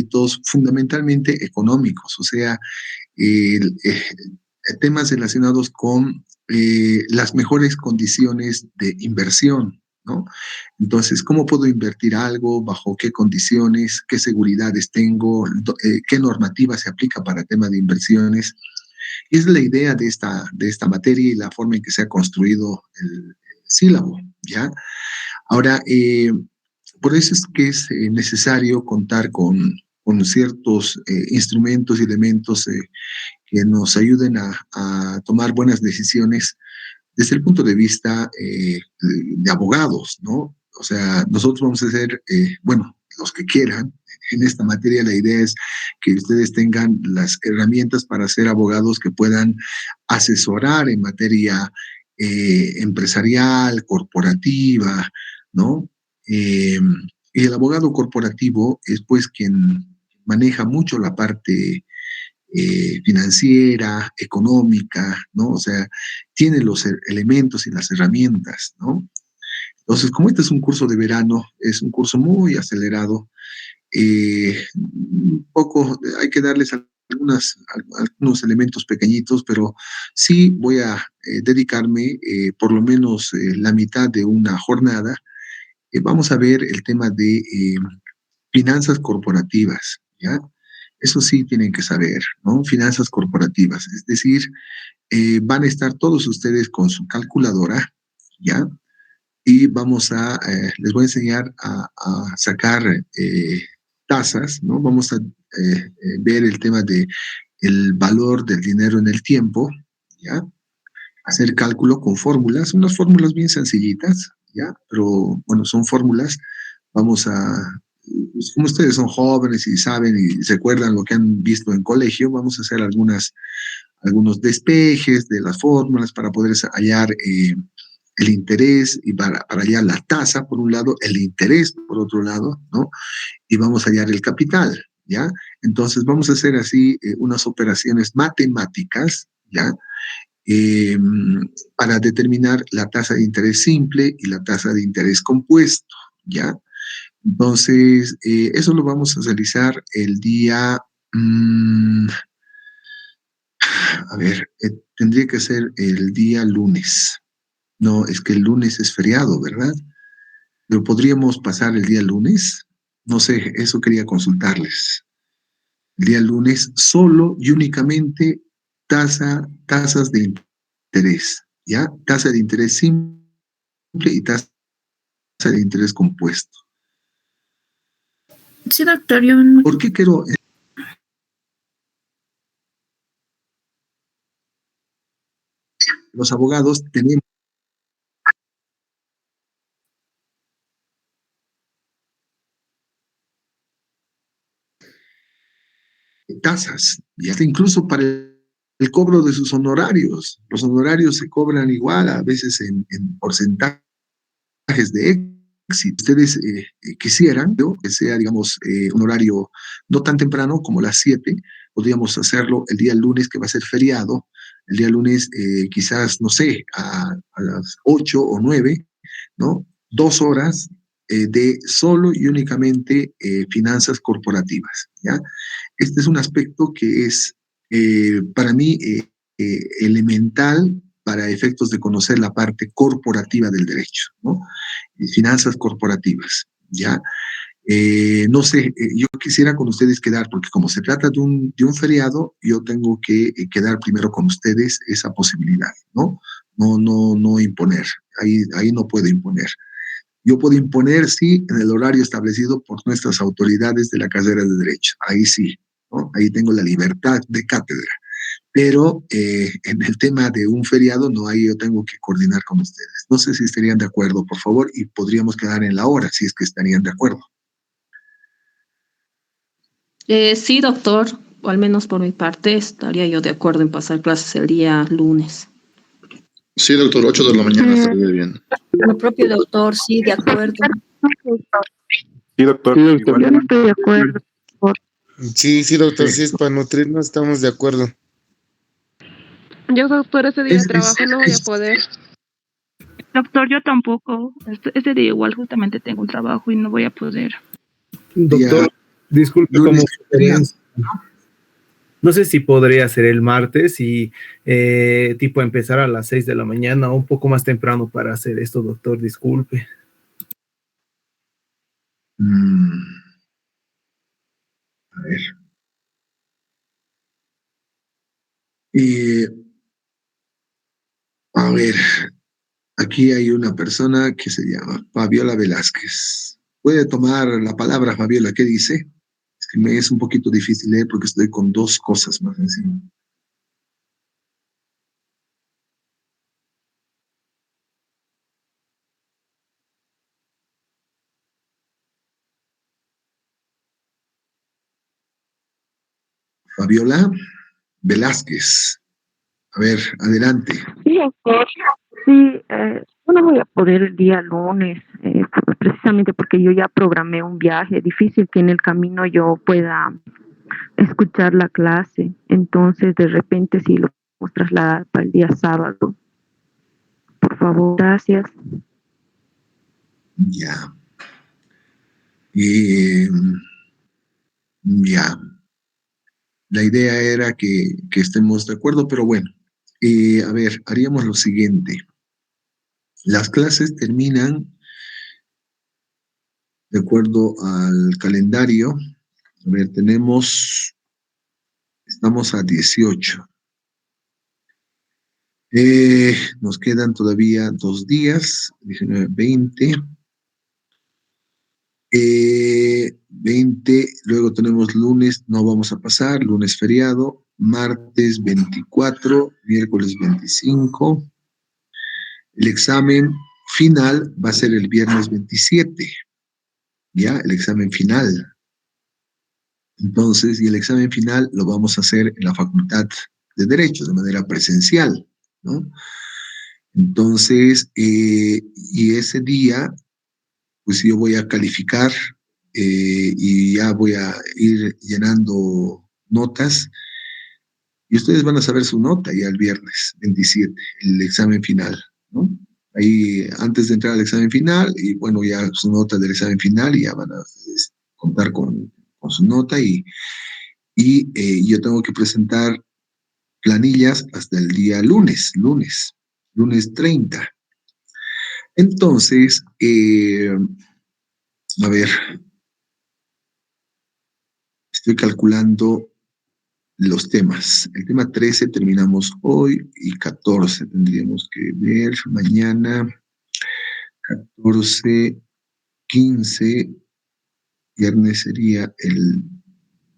ámbitos fundamentalmente económicos, o sea, temas relacionados con las mejores condiciones de inversión, ¿no? Entonces, ¿cómo puedo invertir algo? ¿Bajo qué condiciones? ¿Qué seguridades tengo? ¿Qué normativa se aplica para temas de inversiones? Y es la idea de esta materia y la forma en que se ha construido el sílabo, ¿ya? Ahora, por eso es que es necesario contar con ciertos instrumentos y elementos que nos ayuden a tomar buenas decisiones desde el punto de vista de abogados, ¿no? O sea, nosotros vamos a ser, bueno, los que quieran, en esta materia la idea es que ustedes tengan las herramientas para ser abogados que puedan asesorar en materia empresarial, corporativa, ¿no? Y el abogado corporativo es pues quien maneja mucho la parte financiera, económica, ¿no? O sea, tiene los elementos y las herramientas, ¿no? Entonces, como este es un curso de verano, es un curso muy acelerado, un poco, hay que darles algunos elementos pequeñitos, pero sí voy a dedicarme por lo menos la mitad de una jornada. Vamos a ver el tema de finanzas corporativas, ¿ya? Eso sí tienen que saber, ¿no? Finanzas corporativas, es decir, van a estar todos ustedes con su calculadora, ¿ya? Y les voy a enseñar a sacar tasas, ¿no? Vamos a ver el tema de el valor del dinero en el tiempo, ¿ya? Hacer cálculo con fórmulas, unas fórmulas bien sencillitas, ¿ya? Pero, bueno, son fórmulas. Vamos a, pues, como ustedes son jóvenes y saben y se acuerdan lo que han visto en colegio, vamos a hacer algunos despejes de las fórmulas para poder hallar el interés y para hallar la tasa, por un lado, el interés, por otro lado, ¿no? Y vamos a hallar el capital, ¿ya? Entonces vamos a hacer así unas operaciones matemáticas, ¿ya? Eh, para determinar la tasa de interés simple y la tasa de interés compuesto, ¿ya? Entonces, eso lo vamos a realizar el día, a ver, tendría que ser el día lunes. No, es que el lunes es feriado, ¿verdad? ¿Lo podríamos pasar el día lunes? No sé, eso quería consultarles. El día lunes solo y únicamente tasas de interés, ¿ya? Tasa de interés simple y tasa de interés compuesto. Sí, doctor, yo... ¿Por qué quiero...? Los abogados tenemos tasas, y hasta incluso para el cobro de sus honorarios. Los honorarios se cobran igual, a veces en porcentajes de éxito. Si ustedes quisieran, ¿no?, que sea, digamos, un horario no tan temprano como las 7, podríamos hacerlo el día lunes, que va a ser feriado. El día lunes, quizás, no sé, a las 8 o 9, ¿no? 2 horas de solo y únicamente finanzas corporativas, ¿ya? Este es un aspecto que es para mí elemental para efectos de conocer la parte corporativa del derecho, ¿no? Finanzas corporativas, ¿ya? No sé, yo quisiera con ustedes quedar, porque como se trata de un feriado, yo tengo que quedar primero con ustedes esa posibilidad, ¿no? No imponer, ahí no puedo imponer. Yo puedo imponer, sí, en el horario establecido por nuestras autoridades de la carrera de Derecho. Ahí sí, ¿no? Ahí tengo la libertad de cátedra. Pero en el tema de un feriado, no, ahí yo tengo que coordinar con ustedes. No sé si estarían de acuerdo, por favor, y podríamos quedar en la hora, si es que estarían de acuerdo. Sí, doctor, o al menos por mi parte, estaría yo de acuerdo en pasar clases el día lunes. Sí, doctor, 8 de la mañana estaría bien. Lo propio, doctor, sí, de acuerdo. Sí, doctor, Yo igual. no estoy de acuerdo. Sí, doctor, sí es para nutrirnos, estamos de acuerdo. Yo, doctor, ese día de trabajo no voy a poder. Doctor, yo tampoco. Ese día igual justamente tengo un trabajo y no voy a poder. Doctor, Disculpe, lunes como feriado. sugerencia. No sé si podría ser el martes y tipo empezar a las 6 de la mañana o un poco más temprano para hacer esto, doctor. Disculpe. Mm, a ver. Eh, a ver, aquí hay una persona que se llama Fabiola Velázquez. ¿Puede tomar la palabra, Fabiola? ¿Qué dice? Es que me es un poquito difícil leer porque estoy con dos cosas más encima. Fabiola Velázquez. A ver, adelante. Sí, doctor. Sí, yo no voy a poder el día lunes, precisamente porque yo ya programé un viaje. Difícil que en el camino yo pueda escuchar la clase. Entonces, de repente, si lo podemos trasladar para el día sábado, por favor, gracias. Ya. Eh, ya. La idea era que estemos de acuerdo, pero bueno. A ver, haríamos lo siguiente. Las clases terminan de acuerdo al calendario. A ver, estamos a 18. Nos quedan todavía 2 días, 19, 20. 20, luego tenemos lunes, no vamos a pasar, lunes feriado, martes 24, miércoles 25. El examen final va a ser el viernes 27, ¿ya? El examen final. Entonces, y el examen final lo vamos a hacer en la Facultad de Derecho de manera presencial, ¿no? Entonces, y ese día, pues yo voy a calificar y ya voy a ir llenando notas y ustedes van a saber su nota ya el viernes 27, el examen final, ¿no? Ahí, antes de entrar al examen final, y bueno, ya su nota del examen final, y ya van a contar con su nota y yo tengo que presentar planillas hasta el día lunes 30. Entonces, a ver, estoy calculando los temas. El tema 13 terminamos hoy y 14 tendríamos que ver mañana. 14, 15, viernes sería el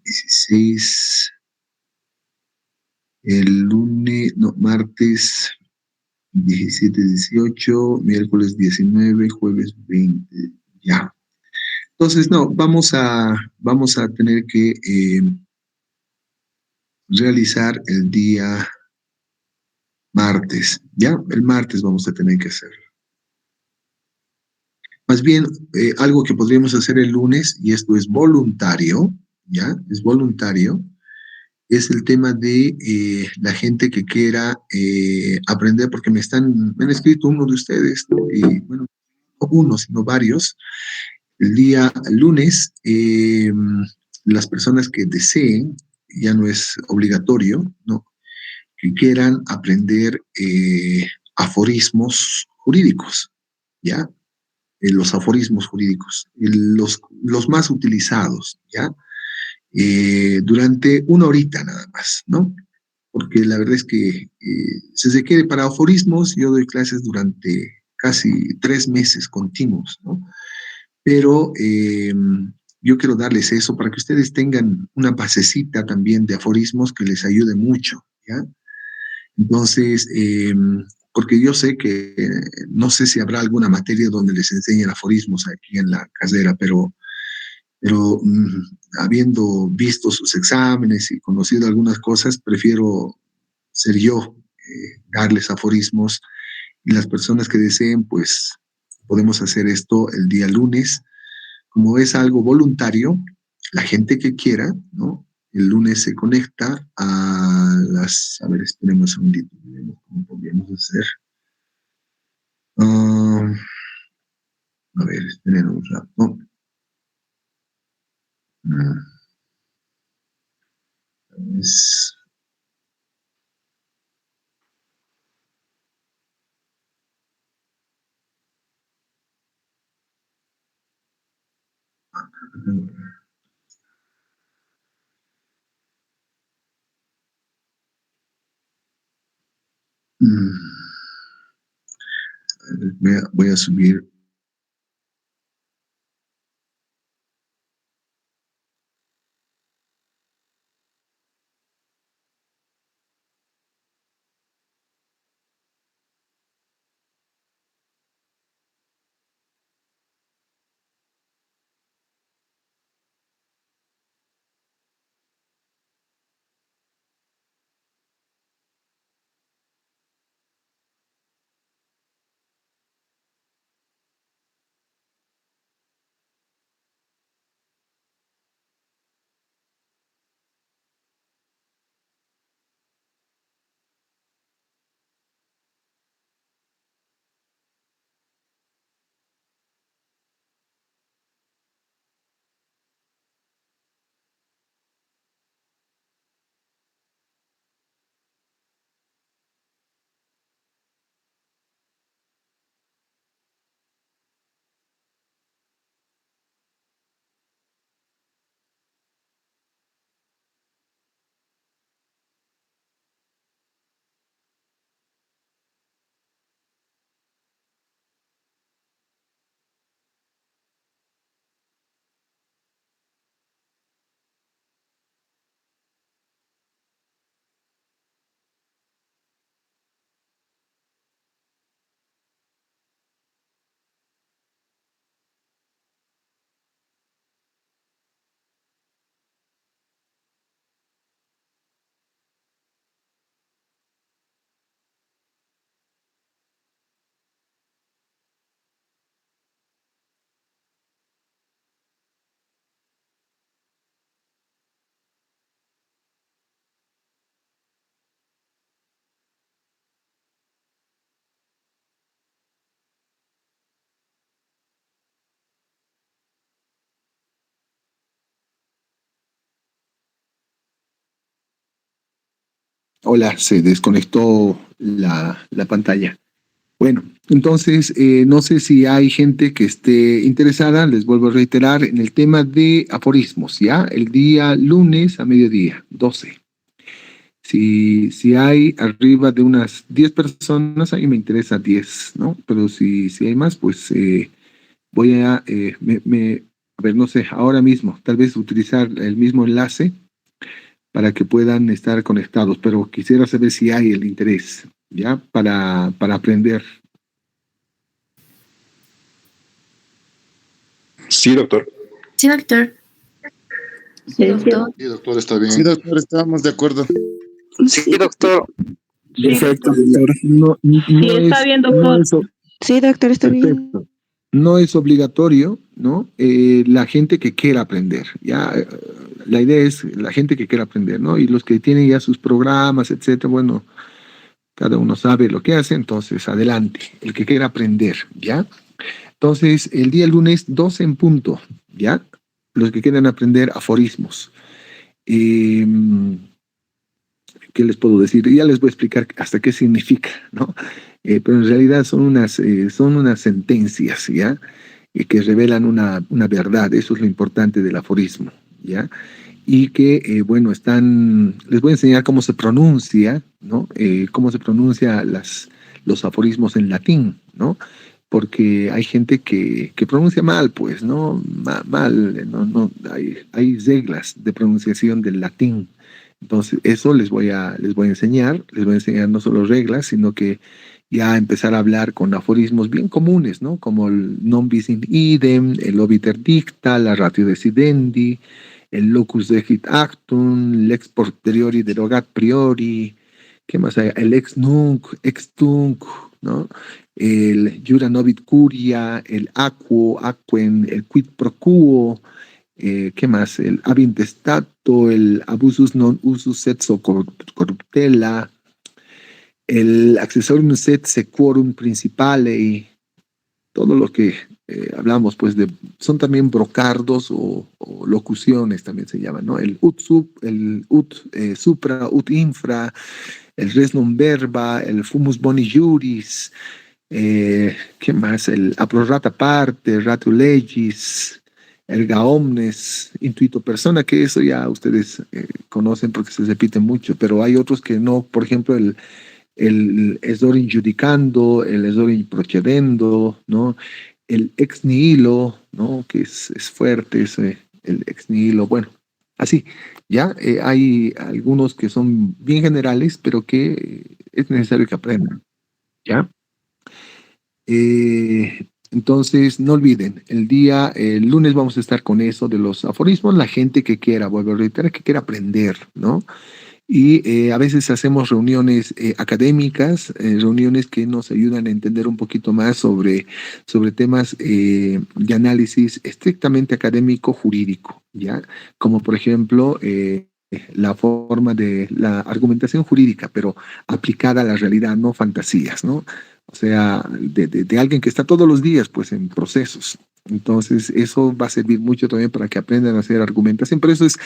16, el lunes, no, martes 17, 18, miércoles 19, jueves 20, ya. Entonces, no, vamos a tener que realizar el día martes, ¿ya? El martes vamos a tener que hacerlo. Más bien, algo que podríamos hacer el lunes, y esto es voluntario, ¿ya? Es voluntario, es el tema de la gente que quiera aprender, porque me han escrito uno de ustedes, ¿no? Y bueno, no uno, sino varios. El día lunes, las personas que deseen, ya no es obligatorio, ¿no? Que quieran aprender aforismos jurídicos, ¿ya? Los aforismos jurídicos, los más utilizados, ¿ya? Durante una horita nada más, ¿no? Porque la verdad es que si se quiere para aforismos, yo doy clases durante casi 3 meses continuos, ¿no? Pero yo quiero darles eso para que ustedes tengan una basecita también de aforismos que les ayude mucho, ¿ya? Entonces, porque yo sé que, no sé si habrá alguna materia donde les enseñen aforismos aquí en la carrera, pero habiendo visto sus exámenes y conocido algunas cosas, prefiero ser yo, darles aforismos y las personas que deseen, pues podemos hacer esto el día lunes. Como es algo voluntario, la gente que quiera, ¿no? El lunes se conecta a ver, esperemos un segundito, cómo podríamos hacer. A ver, esperen un rato. Mm, es- mm, voy a subir. Hola, se desconectó la pantalla. Bueno, entonces no sé si hay gente que esté interesada, les vuelvo a reiterar, en el tema de aforismos, ¿ya? El día lunes a mediodía, 12. Si hay arriba de unas 10 personas, a mí me interesa 10, ¿no? Pero si hay más, pues voy a, a ver, no sé, ahora mismo, tal vez utilizar el mismo enlace para que puedan estar conectados, pero quisiera saber si hay el interés, ¿ya? Para aprender. Sí, doctor. Sí, doctor. Sí, doctor. Sí, doctor, está bien. Sí, doctor, estábamos de acuerdo. Sí, doctor. Perfecto, doctor. Sí, está bien, doctor. Sí, doctor, está bien. Perfecto. No es obligatorio, ¿no? La gente que quiera aprender, ya. La idea es la gente que quiera aprender, ¿no? Y los que tienen ya sus programas, etcétera, bueno, cada uno sabe lo que hace, entonces adelante, el que quiera aprender, ¿ya? Entonces, el día lunes 12 en punto, ¿ya? Los que quieran aprender aforismos. Eh, ¿Qué les puedo decir? Ya les voy a explicar hasta qué significa, ¿no? Pero en realidad son unas sentencias, ¿ya? Que revelan una verdad, eso es lo importante del aforismo, ¿ya? Y que, bueno, les voy a enseñar cómo se pronuncia, ¿no? Cómo se pronuncia los aforismos en latín, ¿no? Porque hay gente que pronuncia mal, pues, ¿no? Mal, no, hay reglas de pronunciación del latín. Entonces, eso les voy a enseñar no solo reglas, sino que ya empezar a hablar con aforismos bien comunes, ¿no? Como el non bis in idem, el obiter dicta, la ratio decidendi, el locus dexit actum, lex posteriori derogat priori, ¿qué más hay? El ex tunc, ¿no? El jura novit curia, el aquo, aquen, el quid pro quo, ¿qué más? El ab intestato, el abusus non usus sed corruptela, el accessorium sed sequorum principale, y todo lo que hablamos pues son también brocardos o locuciones también se llaman, ¿no? El ut supra, ut infra, el res non verba, el fumus boni juris, ¿qué más? El a prorata parte, ratio legis, erga omnes, intuito persona, que eso ya ustedes conocen porque se repite mucho, pero hay otros que no, por ejemplo, el esdorin judicando, el esdorin procedendo, ¿no? El ex nihilo, ¿no? Que es fuerte ese, el ex nihilo, bueno, así, ya hay algunos que son bien generales, pero que es necesario que aprendan, ¿ya? Entonces, no olviden, el lunes vamos a estar con eso de los aforismos, la gente que quiera, vuelvo a reiterar, que quiera aprender, ¿no? Y a veces hacemos reuniones académicas, reuniones que nos ayudan a entender un poquito más sobre temas de análisis estrictamente académico jurídico, ¿ya? Como por ejemplo la forma de la argumentación jurídica, pero aplicada a la realidad, no fantasías, ¿no? O sea, de alguien que está todos los días pues en procesos. Entonces, eso va a servir mucho también para que aprendan a hacer argumentación. Pero eso es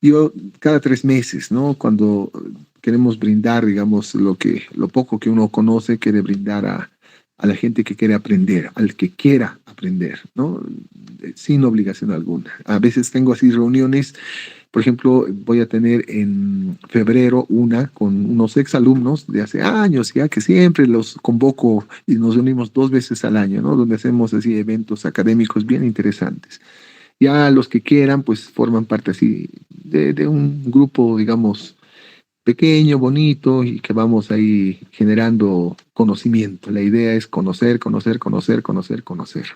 yo cada 3 meses, ¿no? Cuando queremos brindar, digamos, lo poco que uno conoce, quiere brindar a la gente que quiere aprender, al que quiera aprender, ¿no? Sin obligación alguna. A veces tengo así reuniones, por ejemplo, voy a tener en febrero una con unos exalumnos de hace años, ya que siempre los convoco y nos reunimos 2 veces al año, ¿no? Donde hacemos así eventos académicos bien interesantes. Ya los que quieran, pues forman parte así de un grupo, digamos, pequeño, bonito, y que vamos ahí generando conocimiento. La idea es conocer, conocer, conocer, conocer, conocer.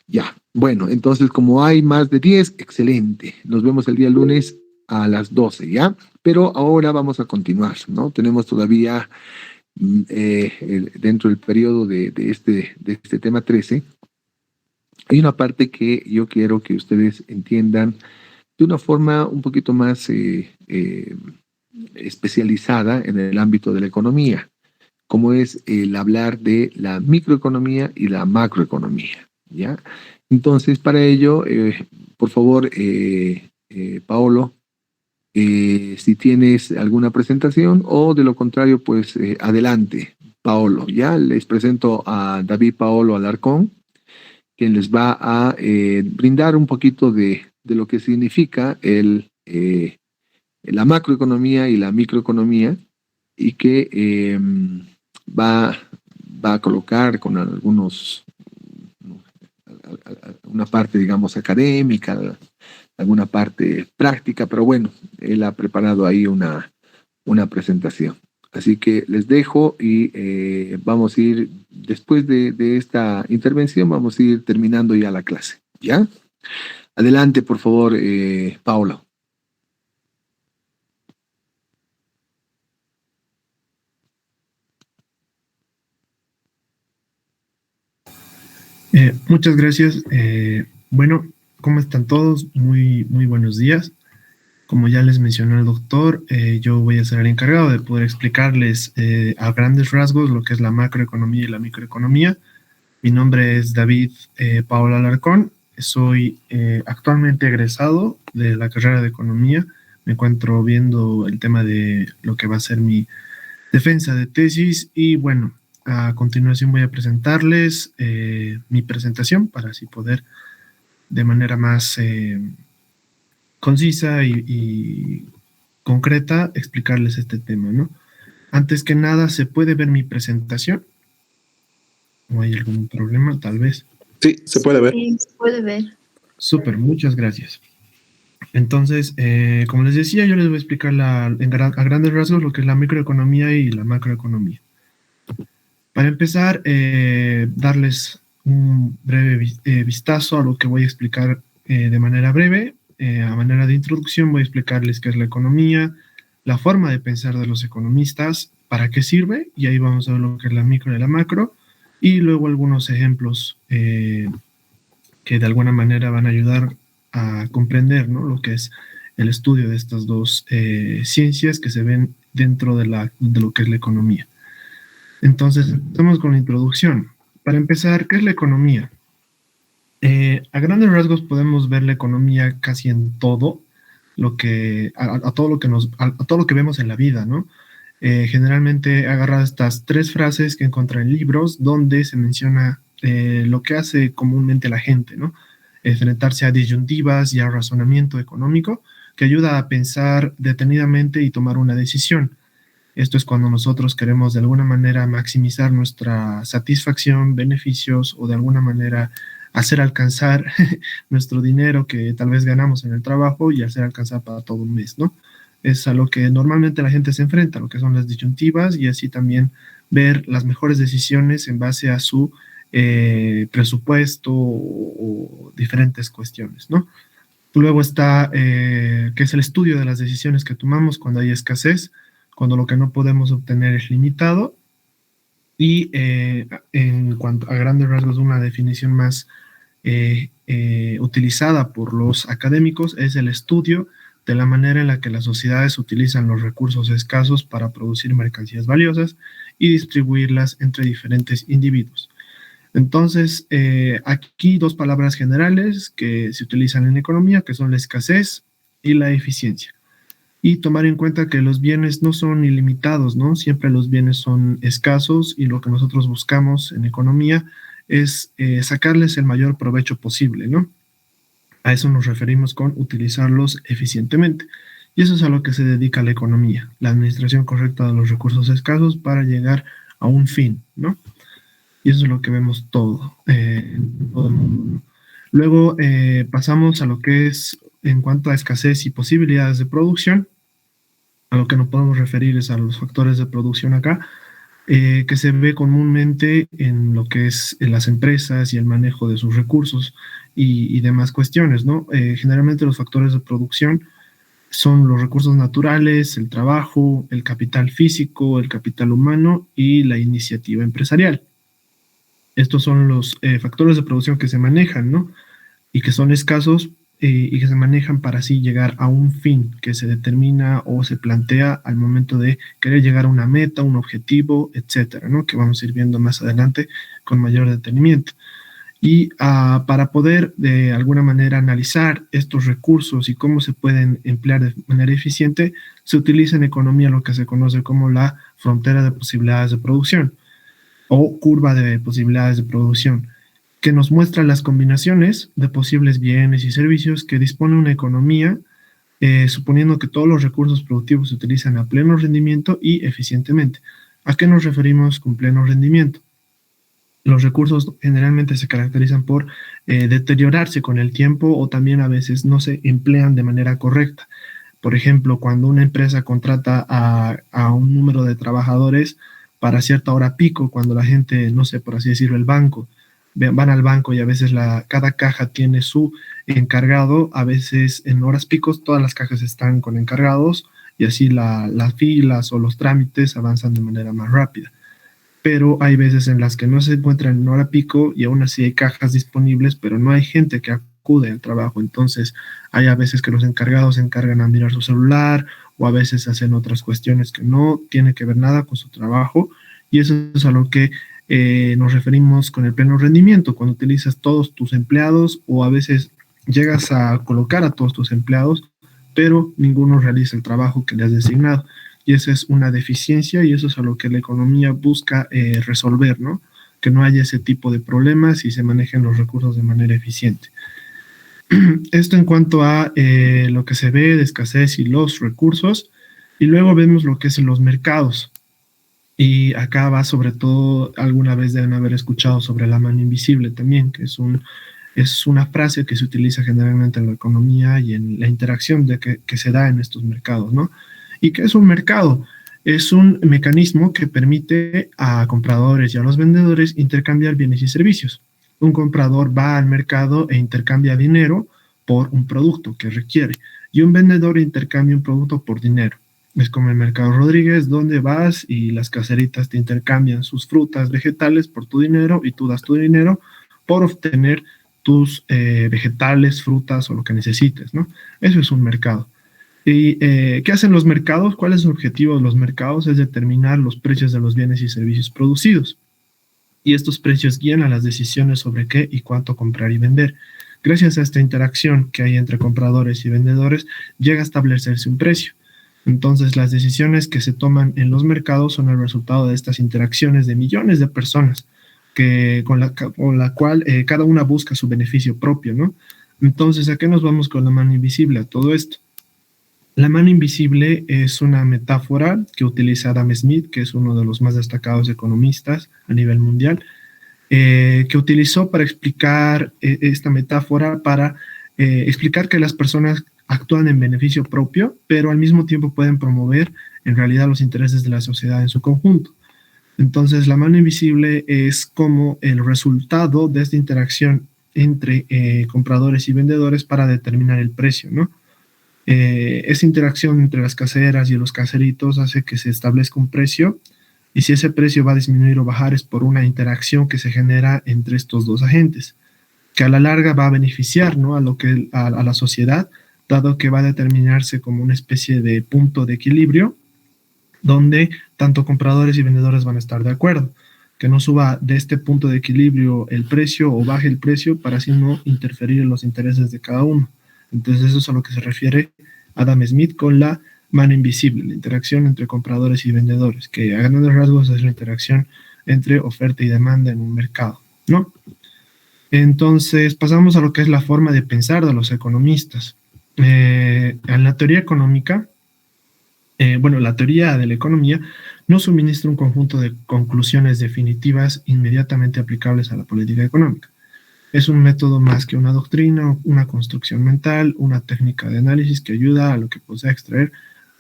Ya, bueno, entonces como hay más de 10, excelente. Nos vemos el día lunes a las 12, ¿ya? Pero ahora vamos a continuar, ¿no? Tenemos todavía dentro del periodo de este tema 13, hay una parte que yo quiero que ustedes entiendan de una forma un poquito más especializada en el ámbito de la economía, como es el hablar de la microeconomía y la macroeconomía, ¿ya? Entonces, para ello, por favor, Paolo, si tienes alguna presentación o de lo contrario, pues adelante, Paolo. Ya les presento a David Paolo Alarcón, quien les va a brindar un poquito de lo que significa la macroeconomía y la microeconomía, y que va a colocar con una parte, digamos, académica, alguna parte práctica, pero bueno, él ha preparado ahí una presentación. Así que les dejo y vamos a ir, después de esta intervención, vamos a ir terminando ya la clase, ¿ya? Adelante, por favor, Paula. Muchas gracias. Bueno, ¿cómo están todos? Muy buenos días. Como ya les mencionó el doctor, yo voy a ser el encargado de poder explicarles a grandes rasgos lo que es la macroeconomía y la microeconomía. Mi nombre es David Paolo Alarcón. Soy actualmente egresado de la carrera de Economía. Me encuentro viendo el tema de lo que va a ser mi defensa de tesis y bueno, a continuación voy a presentarles mi presentación para así poder de manera más concisa y concreta explicarles este tema, ¿no? Antes que nada, ¿se puede ver mi presentación? ¿O hay algún problema, tal vez? Sí, se puede ver. Sí, se puede ver. Súper, muchas gracias. Entonces, como les decía, yo les voy a explicar a grandes rasgos lo que es la microeconomía y la macroeconomía. Para empezar, darles un breve vistazo a lo que voy a explicar de manera breve. A manera de introducción voy a explicarles qué es la economía, la forma de pensar de los economistas, para qué sirve, y ahí vamos a ver lo que es la micro y la macro, y luego algunos ejemplos que de alguna manera van a ayudar a comprender, ¿no?, lo que es el estudio de estas dos ciencias que se ven dentro de lo que es la economía. Entonces, empezamos con la introducción. Para empezar, ¿qué es la economía? A grandes rasgos podemos ver la economía casi en todo lo que, a todo lo que a todo lo que vemos en la vida, ¿no? Generalmente agarra estas 3 frases que encontré en libros donde se menciona lo que hace comúnmente la gente, ¿no? Enfrentarse a disyuntivas y a razonamiento económico que ayuda a pensar detenidamente y tomar una decisión. Esto es cuando nosotros queremos de alguna manera maximizar nuestra satisfacción, beneficios o de alguna manera hacer alcanzar nuestro dinero que tal vez ganamos en el trabajo y hacer alcanzar para todo un mes, ¿no? Es a lo que normalmente la gente se enfrenta, lo que son las disyuntivas y así también ver las mejores decisiones en base a su presupuesto o diferentes cuestiones, ¿no? Luego está, que es el estudio de las decisiones que tomamos cuando hay escasez, cuando lo que no podemos obtener es limitado. Y en cuanto a grandes rasgos, una definición más utilizada por los académicos es el estudio de la manera en la que las sociedades utilizan los recursos escasos para producir mercancías valiosas y distribuirlas entre diferentes individuos. Entonces, aquí 2 palabras generales que se utilizan en economía, que son la escasez y la eficiencia. Y tomar en cuenta que los bienes no son ilimitados, ¿no? Siempre los bienes son escasos y lo que nosotros buscamos en economía es sacarles el mayor provecho posible, ¿no? A eso nos referimos con utilizarlos eficientemente. Y eso es a lo que se dedica la economía, la administración correcta de los recursos escasos para llegar a un fin, ¿no? Y eso es lo que vemos todo el mundo. Luego pasamos a lo que es en cuanto a escasez y posibilidades de producción. A lo que nos podemos referir es a los factores de producción acá, que se ve comúnmente en lo que es en las empresas y el manejo de sus recursos y demás cuestiones, ¿no? Generalmente los factores de producción son los recursos naturales, el trabajo, el capital físico, el capital humano y la iniciativa empresarial. Estos son los factores de producción que se manejan, ¿no? Y que son escasos y que se manejan para así llegar a un fin que se determina o se plantea al momento de querer llegar a una meta, un objetivo, etcétera, ¿no? Que vamos a ir viendo más adelante con mayor detenimiento. Y para poder de alguna manera analizar estos recursos y cómo se pueden emplear de manera eficiente, se utiliza en economía lo que se conoce como la frontera de posibilidades de producción o curva de posibilidades de producción, que nos muestra las combinaciones de posibles bienes y servicios que dispone una economía, suponiendo que todos los recursos productivos se utilizan a pleno rendimiento y eficientemente. ¿A qué nos referimos con pleno rendimiento? Los recursos generalmente se caracterizan por deteriorarse con el tiempo o también a veces no se emplean de manera correcta. Por ejemplo, cuando una empresa contrata a un número de trabajadores para cierta hora pico, cuando la gente, no sé, por así decirlo, el banco, van al banco y a veces cada caja tiene su encargado, a veces en horas picos todas las cajas están con encargados y así las filas o los trámites avanzan de manera más rápida. Pero hay veces en las que no se encuentran en hora pico y aún así hay cajas disponibles, pero no hay gente que acude al trabajo. Entonces hay a veces que los encargados se encargan a mirar su celular o a veces hacen otras cuestiones que no tienen que ver nada con su trabajo, y eso es a lo que nos referimos con el pleno rendimiento, cuando utilizas todos tus empleados o a veces llegas a colocar a todos tus empleados, pero ninguno realiza el trabajo que le has designado. Y esa es una deficiencia y eso es a lo que la economía busca resolver, ¿no? Que no haya ese tipo de problemas y se manejen los recursos de manera eficiente. Esto en cuanto a lo que se ve de escasez y los recursos. Y luego vemos lo que es los mercados. Y acá va sobre todo, alguna vez deben haber escuchado sobre la mano invisible también, que es una frase que se utiliza generalmente en la economía y en la interacción que se da en estos mercados, ¿no? ¿Y qué es un mercado? Es un mecanismo que permite a compradores y a los vendedores intercambiar bienes y servicios. Un comprador va al mercado e intercambia dinero por un producto que requiere, y un vendedor intercambia un producto por dinero. Es como el Mercado Rodríguez, donde vas y las caseritas te intercambian sus frutas, vegetales por tu dinero y tú das tu dinero por obtener tus vegetales, frutas o lo que necesites, ¿no? Eso es un mercado. ¿Y qué hacen los mercados? ¿Cuál es el objetivo de los mercados? Es determinar los precios de los bienes y servicios producidos. y estos precios guían a las decisiones sobre qué y cuánto comprar y vender. Gracias a esta interacción que hay entre compradores y vendedores, llega a establecerse un precio. Entonces, las decisiones que se toman en los mercados son el resultado de estas interacciones de millones de personas con la cual cada una busca su beneficio propio, ¿no? Entonces, ¿a qué nos vamos con la mano invisible a todo esto? La mano invisible es una metáfora que utiliza Adam Smith, que es uno de los más destacados economistas a nivel mundial, que utilizó para explicar esta metáfora, para explicar que las personas actúan en beneficio propio, pero al mismo tiempo pueden promover en realidad los intereses de la sociedad en su conjunto. Entonces, la mano invisible es como el resultado de esta interacción entre compradores y vendedores para determinar el precio, ¿no? Esa interacción entre las caseras y los caseritos hace que se establezca un precio, y si ese precio va a disminuir o bajar es por una interacción que se genera entre estos dos agentes, que a la larga va a beneficiar, ¿no?, a la sociedad, dado que va a determinarse como una especie de punto de equilibrio donde tanto compradores y vendedores van a estar de acuerdo, que no suba de este punto de equilibrio el precio o baje el precio para así no interferir en los intereses de cada uno. Entonces eso es a lo que se refiere Adam Smith con la mano invisible, la interacción entre compradores y vendedores, que a grandes rasgos es la interacción entre oferta y demanda en un mercado, ¿no? Entonces pasamos a lo que es la forma de pensar de los economistas. En la teoría económica, la teoría de la economía no suministra un conjunto de conclusiones definitivas inmediatamente aplicables a la política económica. Es un método más que una doctrina, una construcción mental, una técnica de análisis que ayuda a lo que posea extraer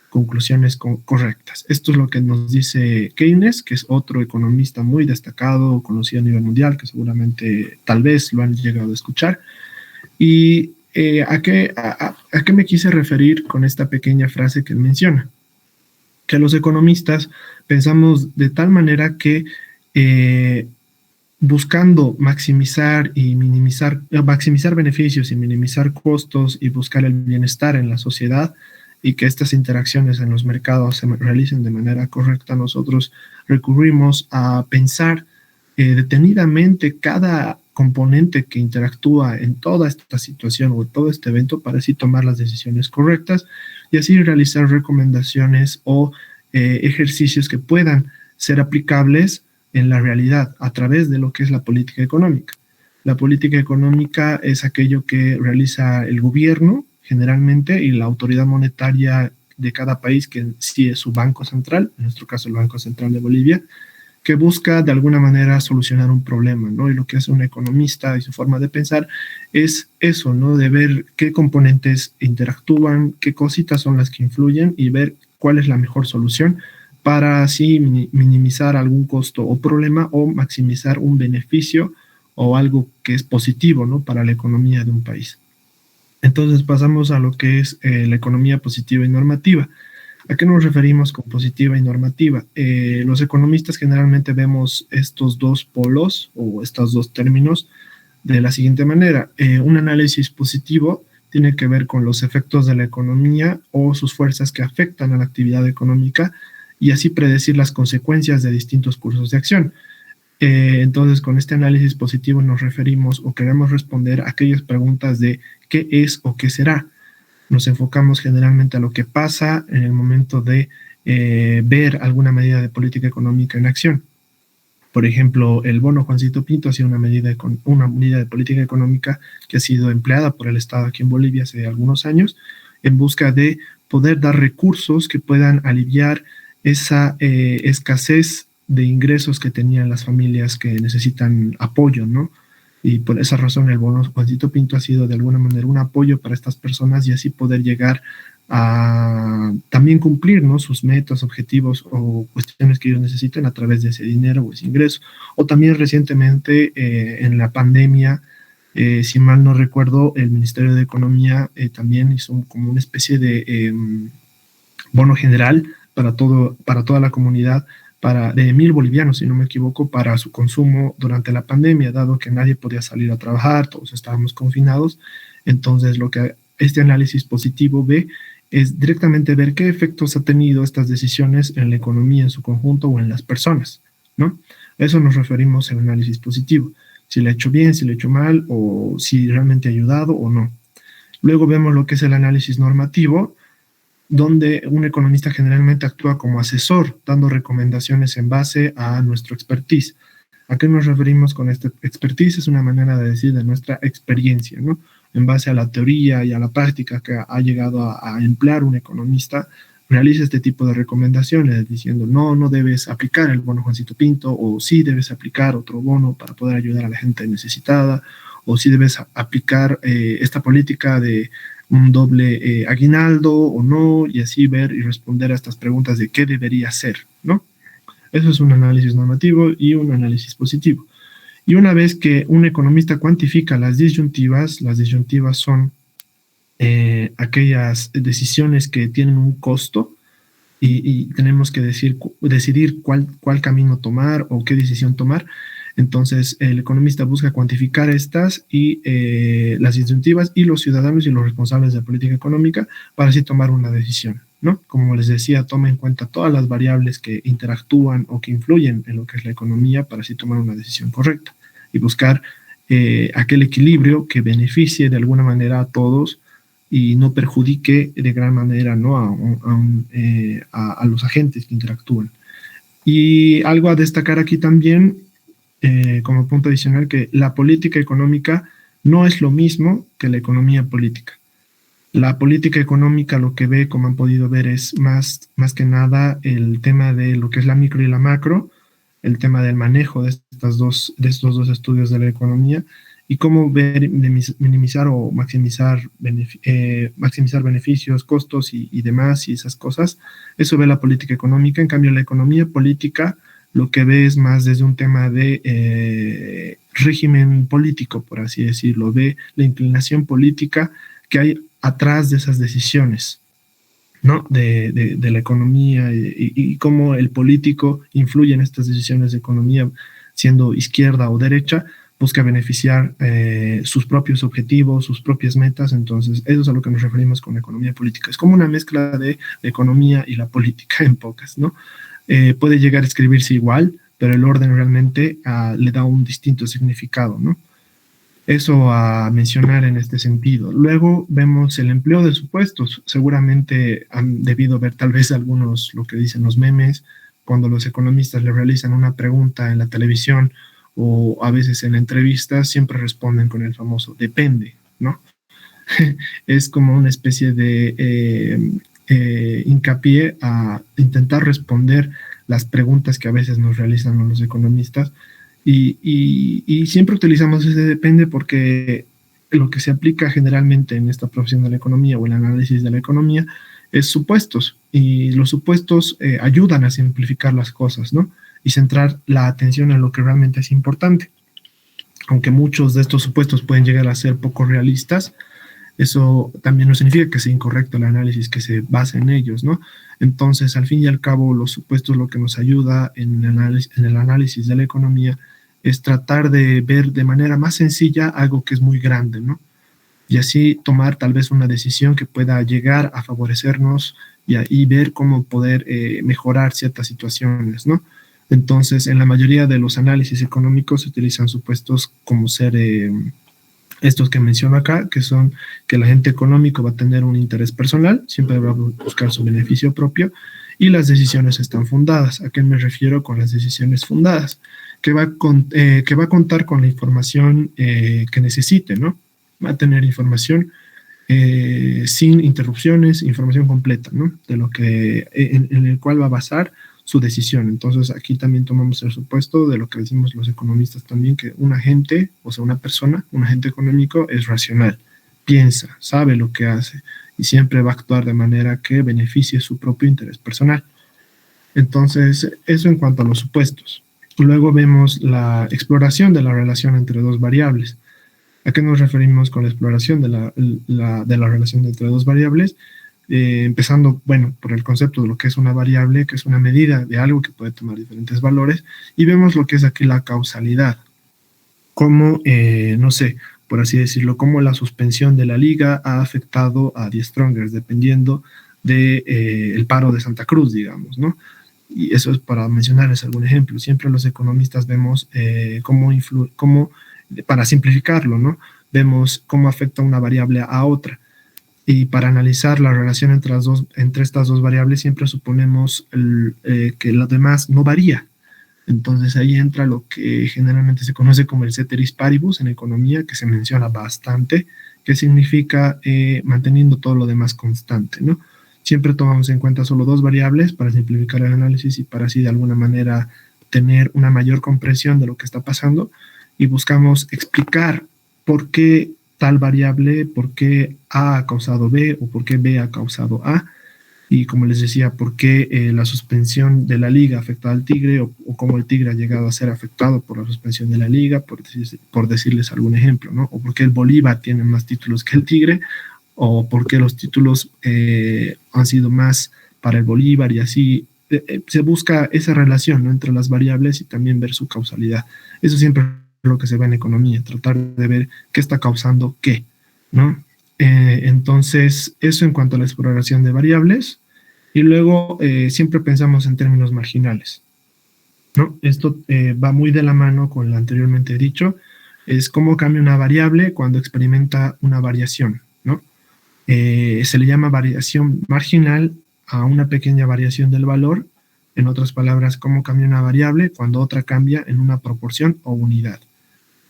conclusiones correctas. Esto es lo que nos dice Keynes, que es otro economista muy destacado, conocido a nivel mundial, que seguramente tal vez lo han llegado a escuchar. Y ¿a qué me quise referir con esta pequeña frase que él menciona? Que los economistas pensamos de tal manera que buscando maximizar beneficios y minimizar costos y buscar el bienestar en la sociedad y que estas interacciones en los mercados se realicen de manera correcta, nosotros recurrimos a pensar detenidamente cada componente que interactúa en toda esta situación o en todo este evento para así tomar las decisiones correctas y así realizar recomendaciones o ejercicios que puedan ser aplicables en la realidad a través de lo que es la política económica. La política económica es aquello que realiza el gobierno generalmente y la autoridad monetaria de cada país, que sí es su banco central, en nuestro caso el Banco Central de Bolivia, que busca de alguna manera solucionar un problema, ¿no? Y lo que hace un economista y su forma de pensar es eso, ¿no? De ver qué componentes interactúan, qué cositas son las que influyen y ver cuál es la mejor solución para así minimizar algún costo o problema o maximizar un beneficio o algo que es positivo, ¿no?, para la economía de un país. Entonces pasamos a lo que es la economía positiva y normativa. ¿A qué nos referimos con positiva y normativa? Los economistas generalmente vemos estos dos polos o estos dos términos de la siguiente manera. Un análisis positivo tiene que ver con los efectos de la economía o sus fuerzas que afectan a la actividad económica y así predecir las consecuencias de distintos cursos de acción. Entonces, con este análisis positivo nos referimos o queremos responder a aquellas preguntas de qué es o qué será. Nos enfocamos generalmente a lo que pasa en el momento de ver alguna medida de política económica en acción. Por ejemplo, el bono Juancito Pinto ha sido una medida de política económica que ha sido empleada por el Estado aquí en Bolivia hace algunos años en busca de poder dar recursos que puedan aliviar esa escasez de ingresos que tenían las familias que necesitan apoyo, ¿no? Y por esa razón el bono Juancito Pinto ha sido de alguna manera un apoyo para estas personas y así poder llegar a también cumplir, ¿no?, sus metas, objetivos o cuestiones que ellos necesitan a través de ese dinero o ese ingreso. O también recientemente en la pandemia, si mal no recuerdo, el Ministerio de Economía también hizo como una especie de bono general para toda la comunidad, de 1,000 bolivianos, si no me equivoco, para su consumo durante la pandemia, dado que nadie podía salir a trabajar, todos estábamos confinados. Entonces, lo que este análisis positivo ve es directamente ver qué efectos ha tenido estas decisiones en la economía en su conjunto o en las personas, ¿no? A eso nos referimos en análisis positivo. Si le he hecho bien, si le he hecho mal, o si realmente ha ayudado o no. Luego vemos lo que es el análisis normativo, donde un economista generalmente actúa como asesor, dando recomendaciones en base a nuestro expertise. ¿A qué nos referimos con este expertise? Es una manera de decir de nuestra experiencia, ¿no? En base a la teoría y a la práctica que ha llegado a emplear un economista, realiza este tipo de recomendaciones, diciendo, no debes aplicar el bono Juancito Pinto, o sí debes aplicar otro bono para poder ayudar a la gente necesitada, o sí debes aplicar esta política de un doble aguinaldo o no, y así ver y responder a estas preguntas de qué debería ser, ¿no? Eso es un análisis normativo y un análisis positivo. Y una vez que un economista cuantifica las disyuntivas son aquellas decisiones que tienen un costo y tenemos que decidir cuál camino tomar o qué decisión tomar. Entonces, el economista busca cuantificar estas y las disyuntivas y los ciudadanos y los responsables de política económica para así tomar una decisión, ¿no? Como les decía, toma en cuenta todas las variables que interactúan o que influyen en lo que es la economía para así tomar una decisión correcta y buscar aquel equilibrio que beneficie de alguna manera a todos y no perjudique de gran manera, ¿no? a los agentes que interactúan. Y algo a destacar aquí también, como punto adicional, que la política económica no es lo mismo que la economía política. La política económica lo que ve, como han podido ver, es más que nada el tema de lo que es la micro y la macro, el tema del manejo de estos dos estudios de la economía y cómo ver, minimizar o maximizar beneficios, costos y demás y esas cosas. Eso ve la política económica. En cambio, la economía política lo que ve es más desde un tema de régimen político, por así decirlo, ve la inclinación política que hay atrás de esas decisiones, ¿no? de la economía y cómo el político influye en estas decisiones de economía, siendo izquierda o derecha, busca beneficiar sus propios objetivos, sus propias metas. Entonces, eso es a lo que nos referimos con economía política. Es como una mezcla de la economía y la política, en pocas, ¿no? Puede llegar a escribirse igual, pero el orden realmente le da un distinto significado, ¿no? Eso a mencionar en este sentido. Luego vemos el empleo de supuestos. Seguramente han debido ver tal vez algunos, lo que dicen los memes, cuando los economistas le realizan una pregunta en la televisión o a veces en entrevistas, siempre responden con el famoso depende, ¿no? Es como una especie de hincapié a intentar responder las preguntas que a veces nos realizan los economistas y siempre utilizamos ese depende porque lo que se aplica generalmente en esta profesión de la economía o el análisis de la economía es supuestos, y los supuestos ayudan a simplificar las cosas, ¿no? Y centrar la atención en lo que realmente es importante. Aunque muchos de estos supuestos pueden llegar a ser poco realistas, eso también no significa que sea incorrecto el análisis que se basa en ellos, ¿no? Entonces, al fin y al cabo, los supuestos lo que nos ayuda en el análisis de la economía es tratar de ver de manera más sencilla algo que es muy grande, ¿no? Y así tomar tal vez una decisión que pueda llegar a favorecernos y ver cómo poder mejorar ciertas situaciones, ¿no? Entonces, en la mayoría de los análisis económicos se utilizan supuestos como ser estos que menciono acá, que son que el agente económico va a tener un interés personal, siempre va a buscar su beneficio propio, y las decisiones están fundadas. ¿A qué me refiero con las decisiones fundadas? Que va a contar con la información que necesite, ¿no? Va a tener información sin interrupciones, información completa, ¿no? De lo que, en el cual va a basar su decisión. Entonces, aquí también tomamos el supuesto de lo que decimos los economistas también, que un agente, o sea, una persona, un agente económico es racional, piensa, sabe lo que hace y siempre va a actuar de manera que beneficie su propio interés personal. Entonces, eso en cuanto a los supuestos. Luego vemos la exploración de la relación entre dos variables. ¿A qué nos referimos con la exploración de la relación entre dos variables? Empezando, bueno, por el concepto de lo que es una variable, que es una medida de algo que puede tomar diferentes valores, y vemos lo que es aquí la causalidad. Cómo, no sé, por así decirlo, cómo la suspensión de la liga ha afectado a The Strongers, dependiendo del paro de Santa Cruz, digamos, ¿no? Y eso es para mencionarles algún ejemplo. Siempre los economistas vemos cómo, para simplificarlo, ¿no? Vemos cómo afecta una variable a otra. Y para analizar la relación entre estas dos variables siempre suponemos que lo demás no varía. Entonces ahí entra lo que generalmente se conoce como el ceteris paribus en economía, que se menciona bastante, que significa manteniendo todo lo demás constante, ¿no? Siempre tomamos en cuenta solo dos variables para simplificar el análisis y para así de alguna manera tener una mayor comprensión de lo que está pasando y buscamos explicar por qué tal variable, por qué A ha causado B o por qué B ha causado A. Y como les decía, por qué la suspensión de la liga afecta al Tigre o cómo el Tigre ha llegado a ser afectado por la suspensión de la liga, por decirles algún ejemplo, ¿no? O por qué el Bolívar tiene más títulos que el Tigre, o por qué los títulos han sido más para el Bolívar y así. Se busca esa relación, ¿no?, entre las variables y también ver su causalidad. Eso siempre es lo que se ve en economía, tratar de ver qué está causando qué, ¿no? Entonces, eso en cuanto a la exploración de variables. Y luego siempre pensamos en términos marginales, ¿no? Esto va muy de la mano con lo anteriormente dicho, es cómo cambia una variable cuando experimenta una variación, ¿no? Se le llama variación marginal a una pequeña variación del valor. En otras palabras, cómo cambia una variable cuando otra cambia en una proporción o unidad,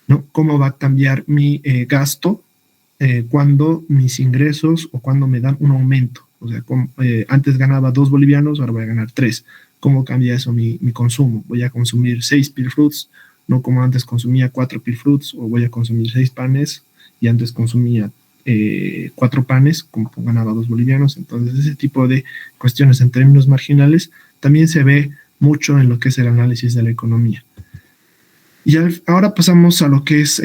¿no? Cómo va a cambiar mi gasto cuando mis ingresos o cuando me dan un aumento. O sea, antes ganaba 2 bolivianos, ahora voy a ganar 3. ¿Cómo cambia eso mi consumo? Voy a consumir 6 pilfruits, no como antes consumía 4 pilfruits, o voy a consumir 6 panes y antes consumía 4 panes, como ganaba 2 bolivianos. Entonces, ese tipo de cuestiones en términos marginales también se ve mucho en lo que es el análisis de la economía. Y ahora pasamos a lo que es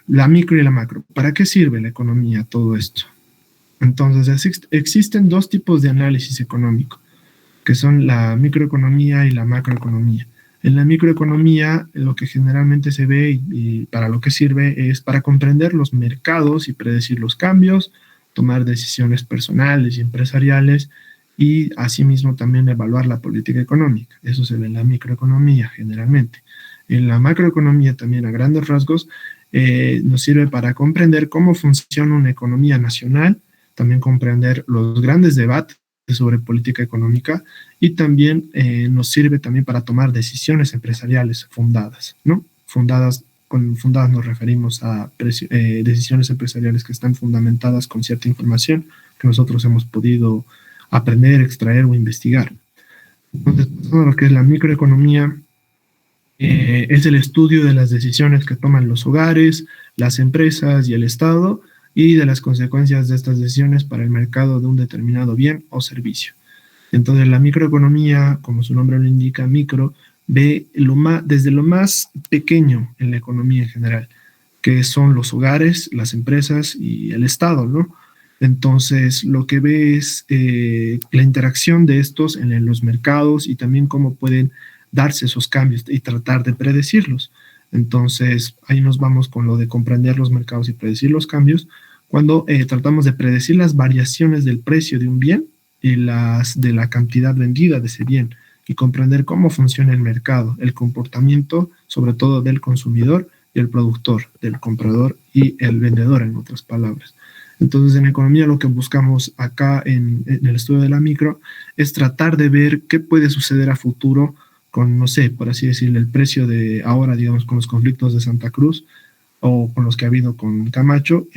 la micro y la macro. ¿Para qué sirve la economía todo esto? Entonces, existen dos tipos de análisis económico, que son la microeconomía y la macroeconomía. En la microeconomía, lo que generalmente se ve y para lo que sirve es para comprender los mercados y predecir los cambios, tomar decisiones personales y empresariales y asimismo también evaluar la política económica. Eso se ve en la microeconomía generalmente. En la macroeconomía también a grandes rasgos nos sirve para comprender cómo funciona una economía nacional, también comprender los grandes debates sobre política económica y también nos sirve también para tomar decisiones empresariales fundadas, ¿no? Fundadas nos referimos a decisiones empresariales que están fundamentadas con cierta información que nosotros hemos podido aprender, extraer o investigar. Entonces, todo lo que es la microeconomía es el estudio de las decisiones que toman los hogares, las empresas y el Estado, y de las consecuencias de estas decisiones para el mercado de un determinado bien o servicio. Entonces, la microeconomía, como su nombre lo indica, micro, ve desde lo más pequeño en la economía en general, que son los hogares, las empresas y el Estado, ¿no? Entonces, lo que ve es la interacción de estos en los mercados y también cómo pueden darse esos cambios y tratar de predecirlos. Entonces, ahí nos vamos con lo de comprender los mercados y predecir los cambios, cuando tratamos de predecir las variaciones del precio de un bien y de la cantidad vendida de ese bien, y comprender cómo funciona el mercado, el comportamiento, sobre todo del consumidor y el productor, del comprador y el vendedor, en otras palabras. Entonces, en economía lo que buscamos acá en el estudio de la micro es tratar de ver qué puede suceder a futuro con, no sé, por así decirlo, el precio de ahora, digamos, con los conflictos de Santa Cruz o con los que ha habido con Camacho,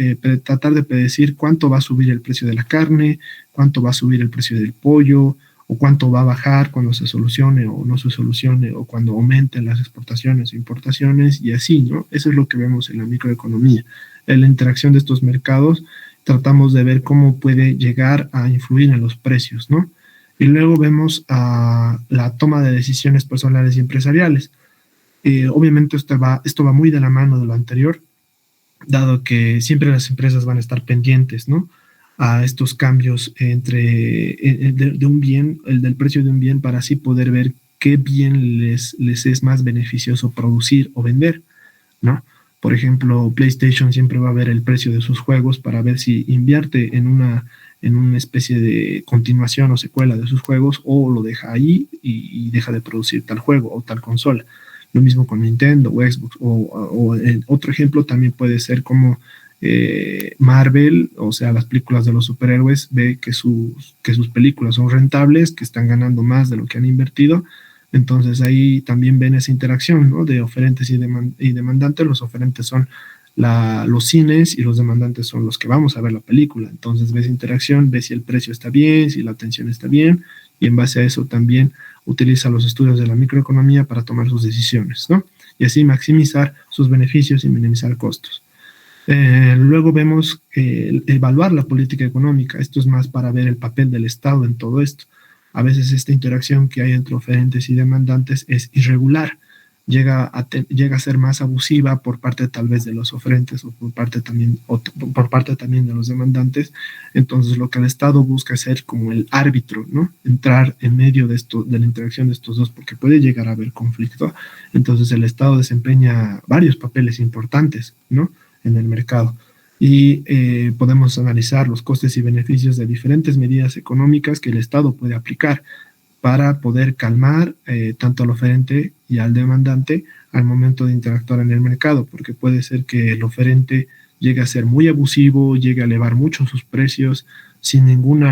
tratar de predecir cuánto va a subir el precio de la carne, cuánto va a subir el precio del pollo, o cuánto va a bajar cuando se solucione o no se solucione, o cuando aumenten las exportaciones o importaciones, y así, ¿no? Eso es lo que vemos en la microeconomía. En la interacción de estos mercados, tratamos de ver cómo puede llegar a influir en los precios, ¿no? Y luego vemos la toma de decisiones personales y empresariales. Obviamente esto va muy de la mano de lo anterior, dado que siempre las empresas van a estar pendientes, ¿no?, a estos cambios de un bien, el del precio de un bien, para así poder ver qué bien les es más beneficioso producir o vender, ¿no? Por ejemplo, PlayStation siempre va a ver el precio de sus juegos para ver si invierte en en una especie de continuación o secuela de sus juegos, o lo deja ahí y deja de producir tal juego o tal consola. Lo mismo con Nintendo o Xbox, o otro ejemplo también puede ser como Marvel, o sea, las películas de los superhéroes, ve que sus películas son rentables, que están ganando más de lo que han invertido. Entonces ahí también ven esa interacción, ¿no?, de oferentes y demandantes. Los oferentes son los cines y los demandantes son los que vamos a ver la película. Entonces ves interacción, ves si el precio está bien, si la atención está bien, y en base a eso también utiliza los estudios de la microeconomía para tomar sus decisiones, ¿no? Y así maximizar sus beneficios y minimizar costos. Luego vemos evaluar la política económica. Esto es más para ver el papel del Estado en todo esto. A veces esta interacción que hay entre oferentes y demandantes es irregular, llega a ser más abusiva por parte tal vez de los oferentes o por parte también de los demandantes. Entonces lo que el Estado busca es ser como el árbitro, ¿no? Entrar en medio de la interacción de estos dos, porque puede llegar a haber conflicto. Entonces el Estado desempeña varios papeles importantes, ¿no?, en el mercado. Y podemos analizar los costes y beneficios de diferentes medidas económicas que el Estado puede aplicar para poder calmar tanto al oferente y al demandante al momento de interactuar en el mercado, porque puede ser que el oferente llegue a ser muy abusivo, llegue a elevar mucho sus precios sin ningún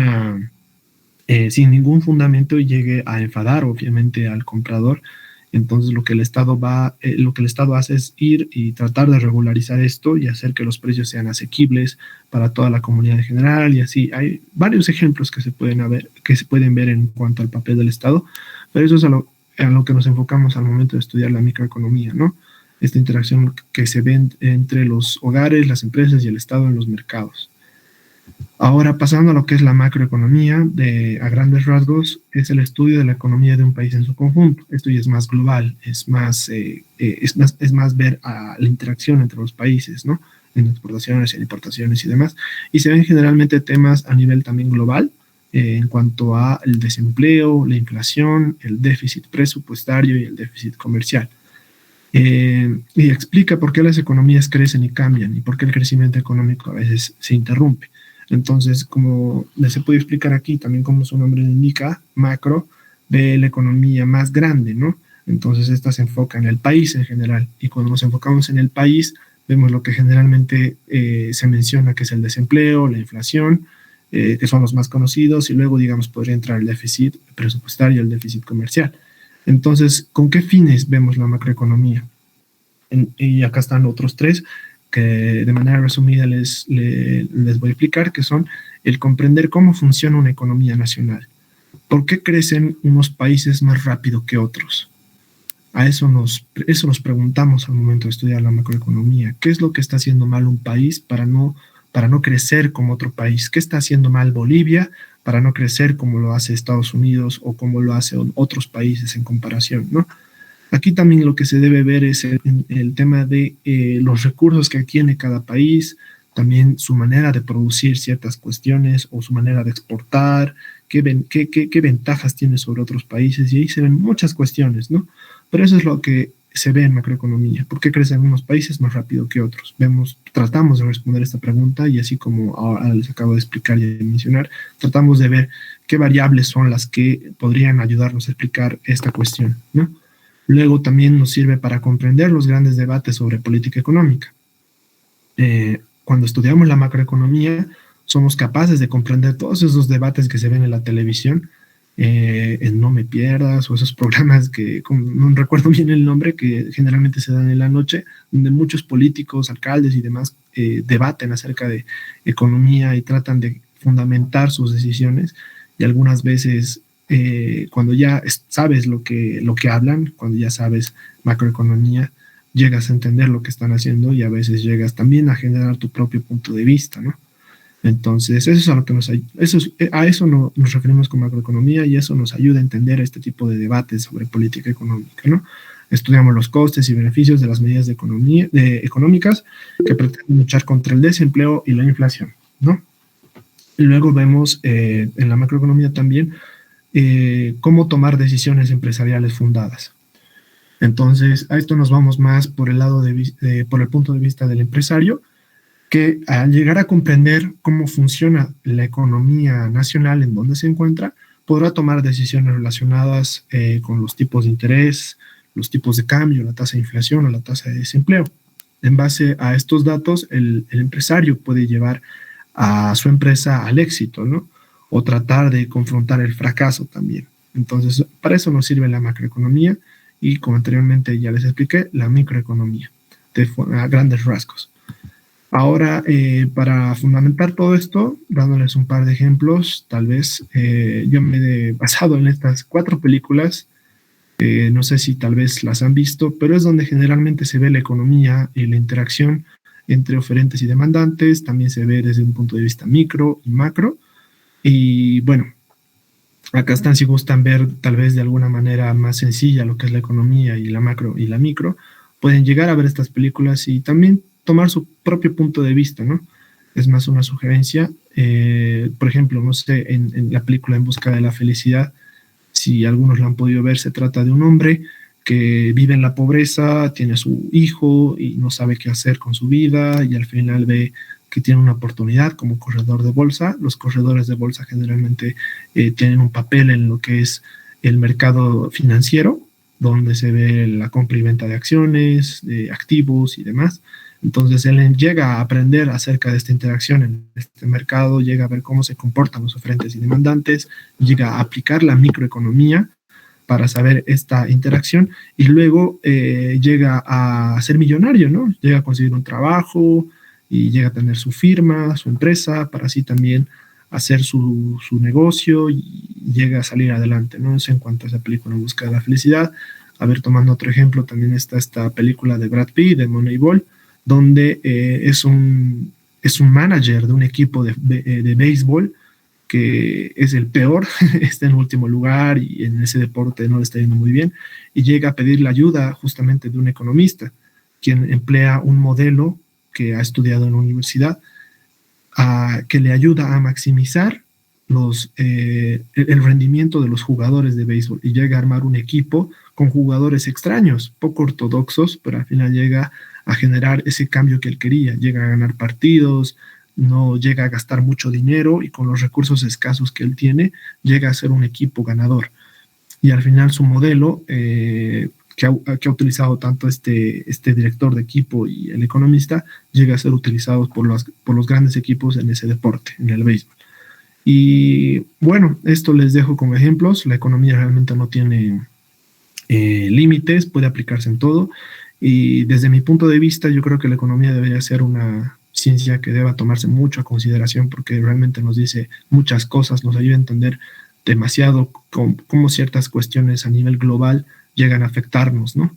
fundamento, y llegue a enfadar obviamente al comprador. Entonces lo que el Estado hace es ir y tratar de regularizar esto y hacer que los precios sean asequibles para toda la comunidad en general, y así hay varios ejemplos que se pueden ver en cuanto al papel del Estado, pero eso es a lo que nos enfocamos al momento de estudiar la microeconomía, ¿no? Esta interacción que se ve entre los hogares, las empresas y el Estado en los mercados. Ahora, pasando a lo que es la macroeconomía, a grandes rasgos, es el estudio de la economía de un país en su conjunto. Esto ya es más global, es más ver a la interacción entre los países, ¿no?, en exportaciones, en importaciones y demás. Y se ven generalmente temas a nivel también global, en cuanto a el desempleo, la inflación, el déficit presupuestario y el déficit comercial. Y explica por qué las economías crecen y cambian y por qué el crecimiento económico a veces se interrumpe. Entonces, como se puede explicar aquí, también como su nombre indica, macro, ve la economía más grande, ¿no? Entonces, esta se enfoca en el país en general. Y cuando nos enfocamos en el país, vemos lo que generalmente se menciona, que es el desempleo, la inflación, que son los más conocidos, y luego, digamos, podría entrar el déficit presupuestario, el déficit comercial. Entonces, ¿con qué fines vemos la macroeconomía? Y acá están otros tres, que de manera resumida les voy a explicar, que son el comprender cómo funciona una economía nacional. ¿Por qué crecen unos países más rápido que otros? Eso nos preguntamos al momento de estudiar la macroeconomía. ¿Qué es lo que está haciendo mal un país para no crecer como otro país? ¿Qué está haciendo mal Bolivia para no crecer como lo hace Estados Unidos o como lo hacen otros países en comparación, ¿no? Aquí también lo que se debe ver es el tema de los recursos que tiene cada país, también su manera de producir ciertas cuestiones o su manera de exportar, qué ventajas tiene sobre otros países, y ahí se ven muchas cuestiones, ¿no? Pero eso es lo que se ve en macroeconomía. ¿Por qué crecen unos países más rápido que otros? Tratamos de responder esta pregunta, y así como ahora les acabo de explicar y de mencionar, tratamos de ver qué variables son las que podrían ayudarnos a explicar esta cuestión, ¿no? Luego también nos sirve para comprender los grandes debates sobre política económica. Cuando estudiamos la macroeconomía, somos capaces de comprender todos esos debates que se ven en la televisión, en No Me Pierdas, o esos programas que no recuerdo bien el nombre, que generalmente se dan en la noche, donde muchos políticos, alcaldes y demás debaten acerca de economía y tratan de fundamentar sus decisiones, y algunas veces cuando ya sabes lo que hablan, cuando ya sabes macroeconomía, llegas a entender lo que están haciendo, y a veces llegas también a generar tu propio punto de vista, ¿no? Entonces, eso es a lo que a eso nos referimos con macroeconomía, y eso nos ayuda a entender este tipo de debates sobre política económica, ¿no? Estudiamos los costes y beneficios de las medidas económicas que pretenden luchar contra el desempleo y la inflación, ¿no? Y luego vemos en la macroeconomía también cómo tomar decisiones empresariales fundadas. Entonces, a esto nos vamos más por el lado por el punto de vista del empresario, que al llegar a comprender cómo funciona la economía nacional en donde se encuentra, podrá tomar decisiones relacionadas con los tipos de interés, los tipos de cambio, la tasa de inflación o la tasa de desempleo. En base a estos datos, el empresario puede llevar a su empresa al éxito, ¿no? O tratar de confrontar el fracaso también. Entonces, para eso nos sirve la macroeconomía y, como anteriormente ya les expliqué, la microeconomía, a grandes rasgos. Ahora, para fundamentar todo esto, dándoles un par de ejemplos, tal vez yo me he basado en estas 4 películas, no sé si tal vez las han visto, pero es donde generalmente se ve la economía y la interacción entre oferentes y demandantes, también se ve desde un punto de vista micro y macro, y bueno, acá están si gustan ver tal vez de alguna manera más sencilla lo que es la economía y la macro y la micro, pueden llegar a ver estas películas y también tomar su propio punto de vista, ¿no? Es más una sugerencia. Por ejemplo, no sé, en la película En busca de la felicidad, si algunos la han podido ver, se trata de un hombre que vive en la pobreza, tiene a su hijo y no sabe qué hacer con su vida y al final ve que tiene una oportunidad como corredor de bolsa. Los corredores de bolsa generalmente tienen un papel en lo que es el mercado financiero, donde se ve la compra y venta de acciones, de activos y demás. Entonces él llega a aprender acerca de esta interacción en este mercado, llega a ver cómo se comportan los oferentes y demandantes, llega a aplicar la microeconomía para saber esta interacción y luego llega a ser millonario, ¿no? Llega a conseguir un trabajo y llega a tener su firma, su empresa, para así también hacer su negocio y llega a salir adelante, ¿no? Eso en cuanto a esa película En busca de la felicidad. A ver, tomando otro ejemplo, también está esta película de Brad Pitt, de Moneyball, donde es un manager de un equipo de béisbol que es el peor, está en último lugar y en ese deporte no le está yendo muy bien, y llega a pedir la ayuda justamente de un economista, quien emplea un modelo que ha estudiado en la universidad, que le ayuda a maximizar el rendimiento de los jugadores de béisbol y llega a armar un equipo con jugadores extraños, poco ortodoxos, pero al final llega a generar ese cambio que él quería, llega a ganar partidos, no llega a gastar mucho dinero y con los recursos escasos que él tiene, llega a ser un equipo ganador. Y al final su modelo, que ha utilizado tanto este director de equipo y el economista, llega a ser utilizado por los grandes equipos en ese deporte, en el béisbol. Y bueno, esto les dejo como ejemplos. La economía realmente no tiene límites, puede aplicarse en todo. Y desde mi punto de vista, yo creo que la economía debería ser una ciencia que deba tomarse mucho a consideración porque realmente nos dice muchas cosas, nos ayuda a entender demasiado cómo ciertas cuestiones a nivel global llegan a afectarnos, ¿no?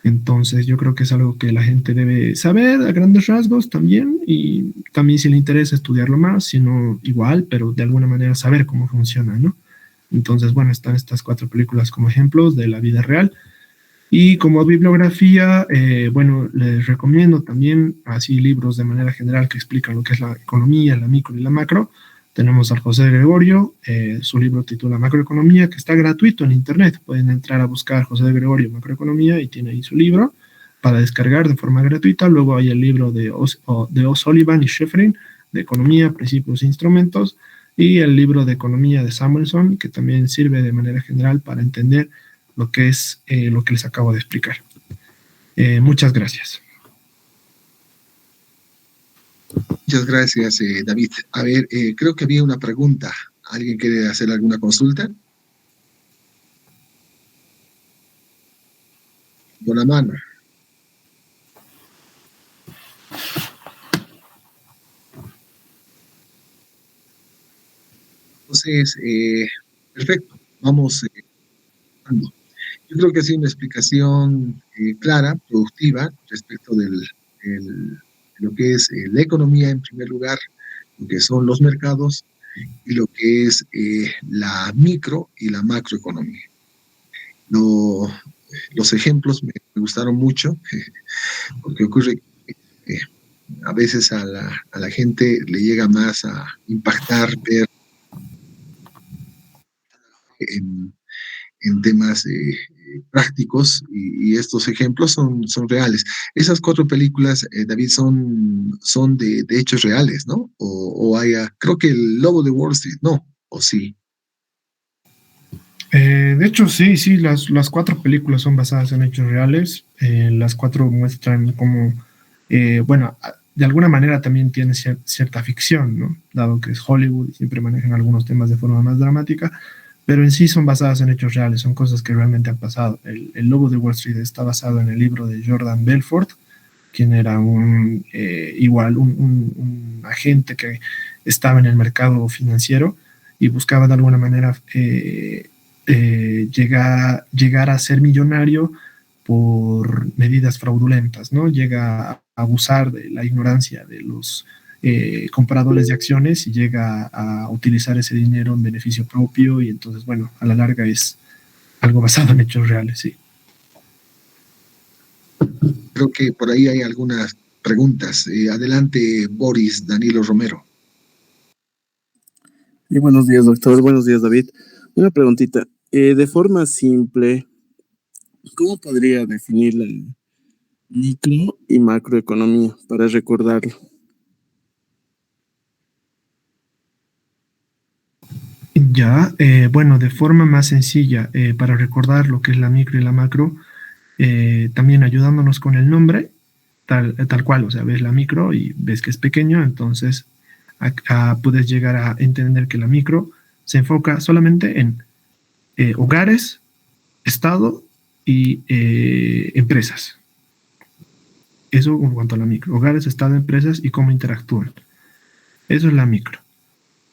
Entonces yo creo que es algo que la gente debe saber a grandes rasgos también y también si le interesa estudiarlo más, si no igual, pero de alguna manera saber cómo funciona, ¿no? Entonces, bueno, están estas 4 películas como ejemplos de la vida real. Y como bibliografía, bueno, les recomiendo también así libros de manera general que explican lo que es la economía, la micro y la macro. Tenemos al José Gregorio, su libro titula Macroeconomía, que está gratuito en internet. Pueden entrar a buscar José Gregorio Macroeconomía y tiene ahí su libro para descargar de forma gratuita. Luego hay el libro de O'Sullivan y Schifrin, de Economía, Principios e Instrumentos, y el libro de Economía de Samuelson, que también sirve de manera general para entender lo que es lo que les acabo de explicar. Muchas gracias. Muchas gracias, David. A ver, creo que había una pregunta. ¿Alguien quiere hacer alguna consulta? Con la mano. Entonces, perfecto. Vamos. Yo creo que ha sido una explicación clara, productiva, respecto de lo que es la economía en primer lugar, lo que son los mercados y lo que es la micro y la macroeconomía. Los ejemplos me gustaron mucho, porque ocurre que a veces a la gente le llega más a impactar ver en temas prácticos y estos ejemplos son reales. Esas 4 películas, David, son de hechos reales, ¿no? O hay, creo que El Lobo de Wall Street, ¿no? ¿O sí? De hecho, sí, las 4 películas son basadas en hechos reales. Las 4 muestran cómo, bueno, de alguna manera también tiene cierta ficción, ¿no? Dado que es Hollywood y siempre manejan algunos temas de forma más dramática, pero en sí son basadas en hechos reales, son cosas que realmente han pasado. El Lobo de Wall Street está basado en el libro de Jordan Belfort, quien era un agente que estaba en el mercado financiero y buscaba de alguna manera llegar a ser millonario por medidas fraudulentas, ¿no? Llega a abusar de la ignorancia de los compradores de acciones y llega a utilizar ese dinero en beneficio propio y entonces, bueno, a la larga es algo basado en hechos reales, sí. Creo que por ahí hay algunas preguntas. Adelante, Boris Danilo Romero. Y buenos días, doctor. Buenos días, David. Una preguntita. De forma simple, ¿cómo podría definir la micro y macroeconomía para recordarlo? Ya, bueno, de forma más sencilla, para recordar lo que es la micro y la macro, también ayudándonos con el nombre, tal cual, o sea, ves la micro y ves que es pequeño, entonces puedes llegar a entender que la micro se enfoca solamente en hogares, Estado y empresas. Eso en cuanto a la micro. Hogares, Estado, empresas y cómo interactúan. Eso es la micro.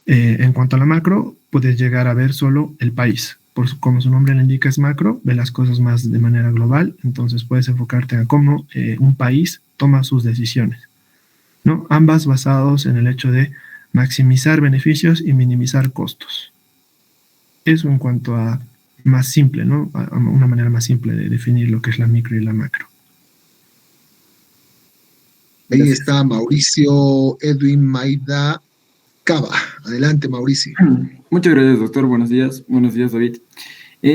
En cuanto a la macro, puedes llegar a ver solo el país. Como su nombre le indica es macro, ve las cosas más de manera global, entonces puedes enfocarte a cómo un país toma sus decisiones, ¿no? Ambas basados en el hecho de maximizar beneficios y minimizar costos. Eso en cuanto a más simple, ¿no? A una manera más simple de definir lo que es la micro y la macro. Ahí está Mauricio Edwin Maida Cava. Adelante, Mauricio. Muchas gracias, doctor. Buenos días, David.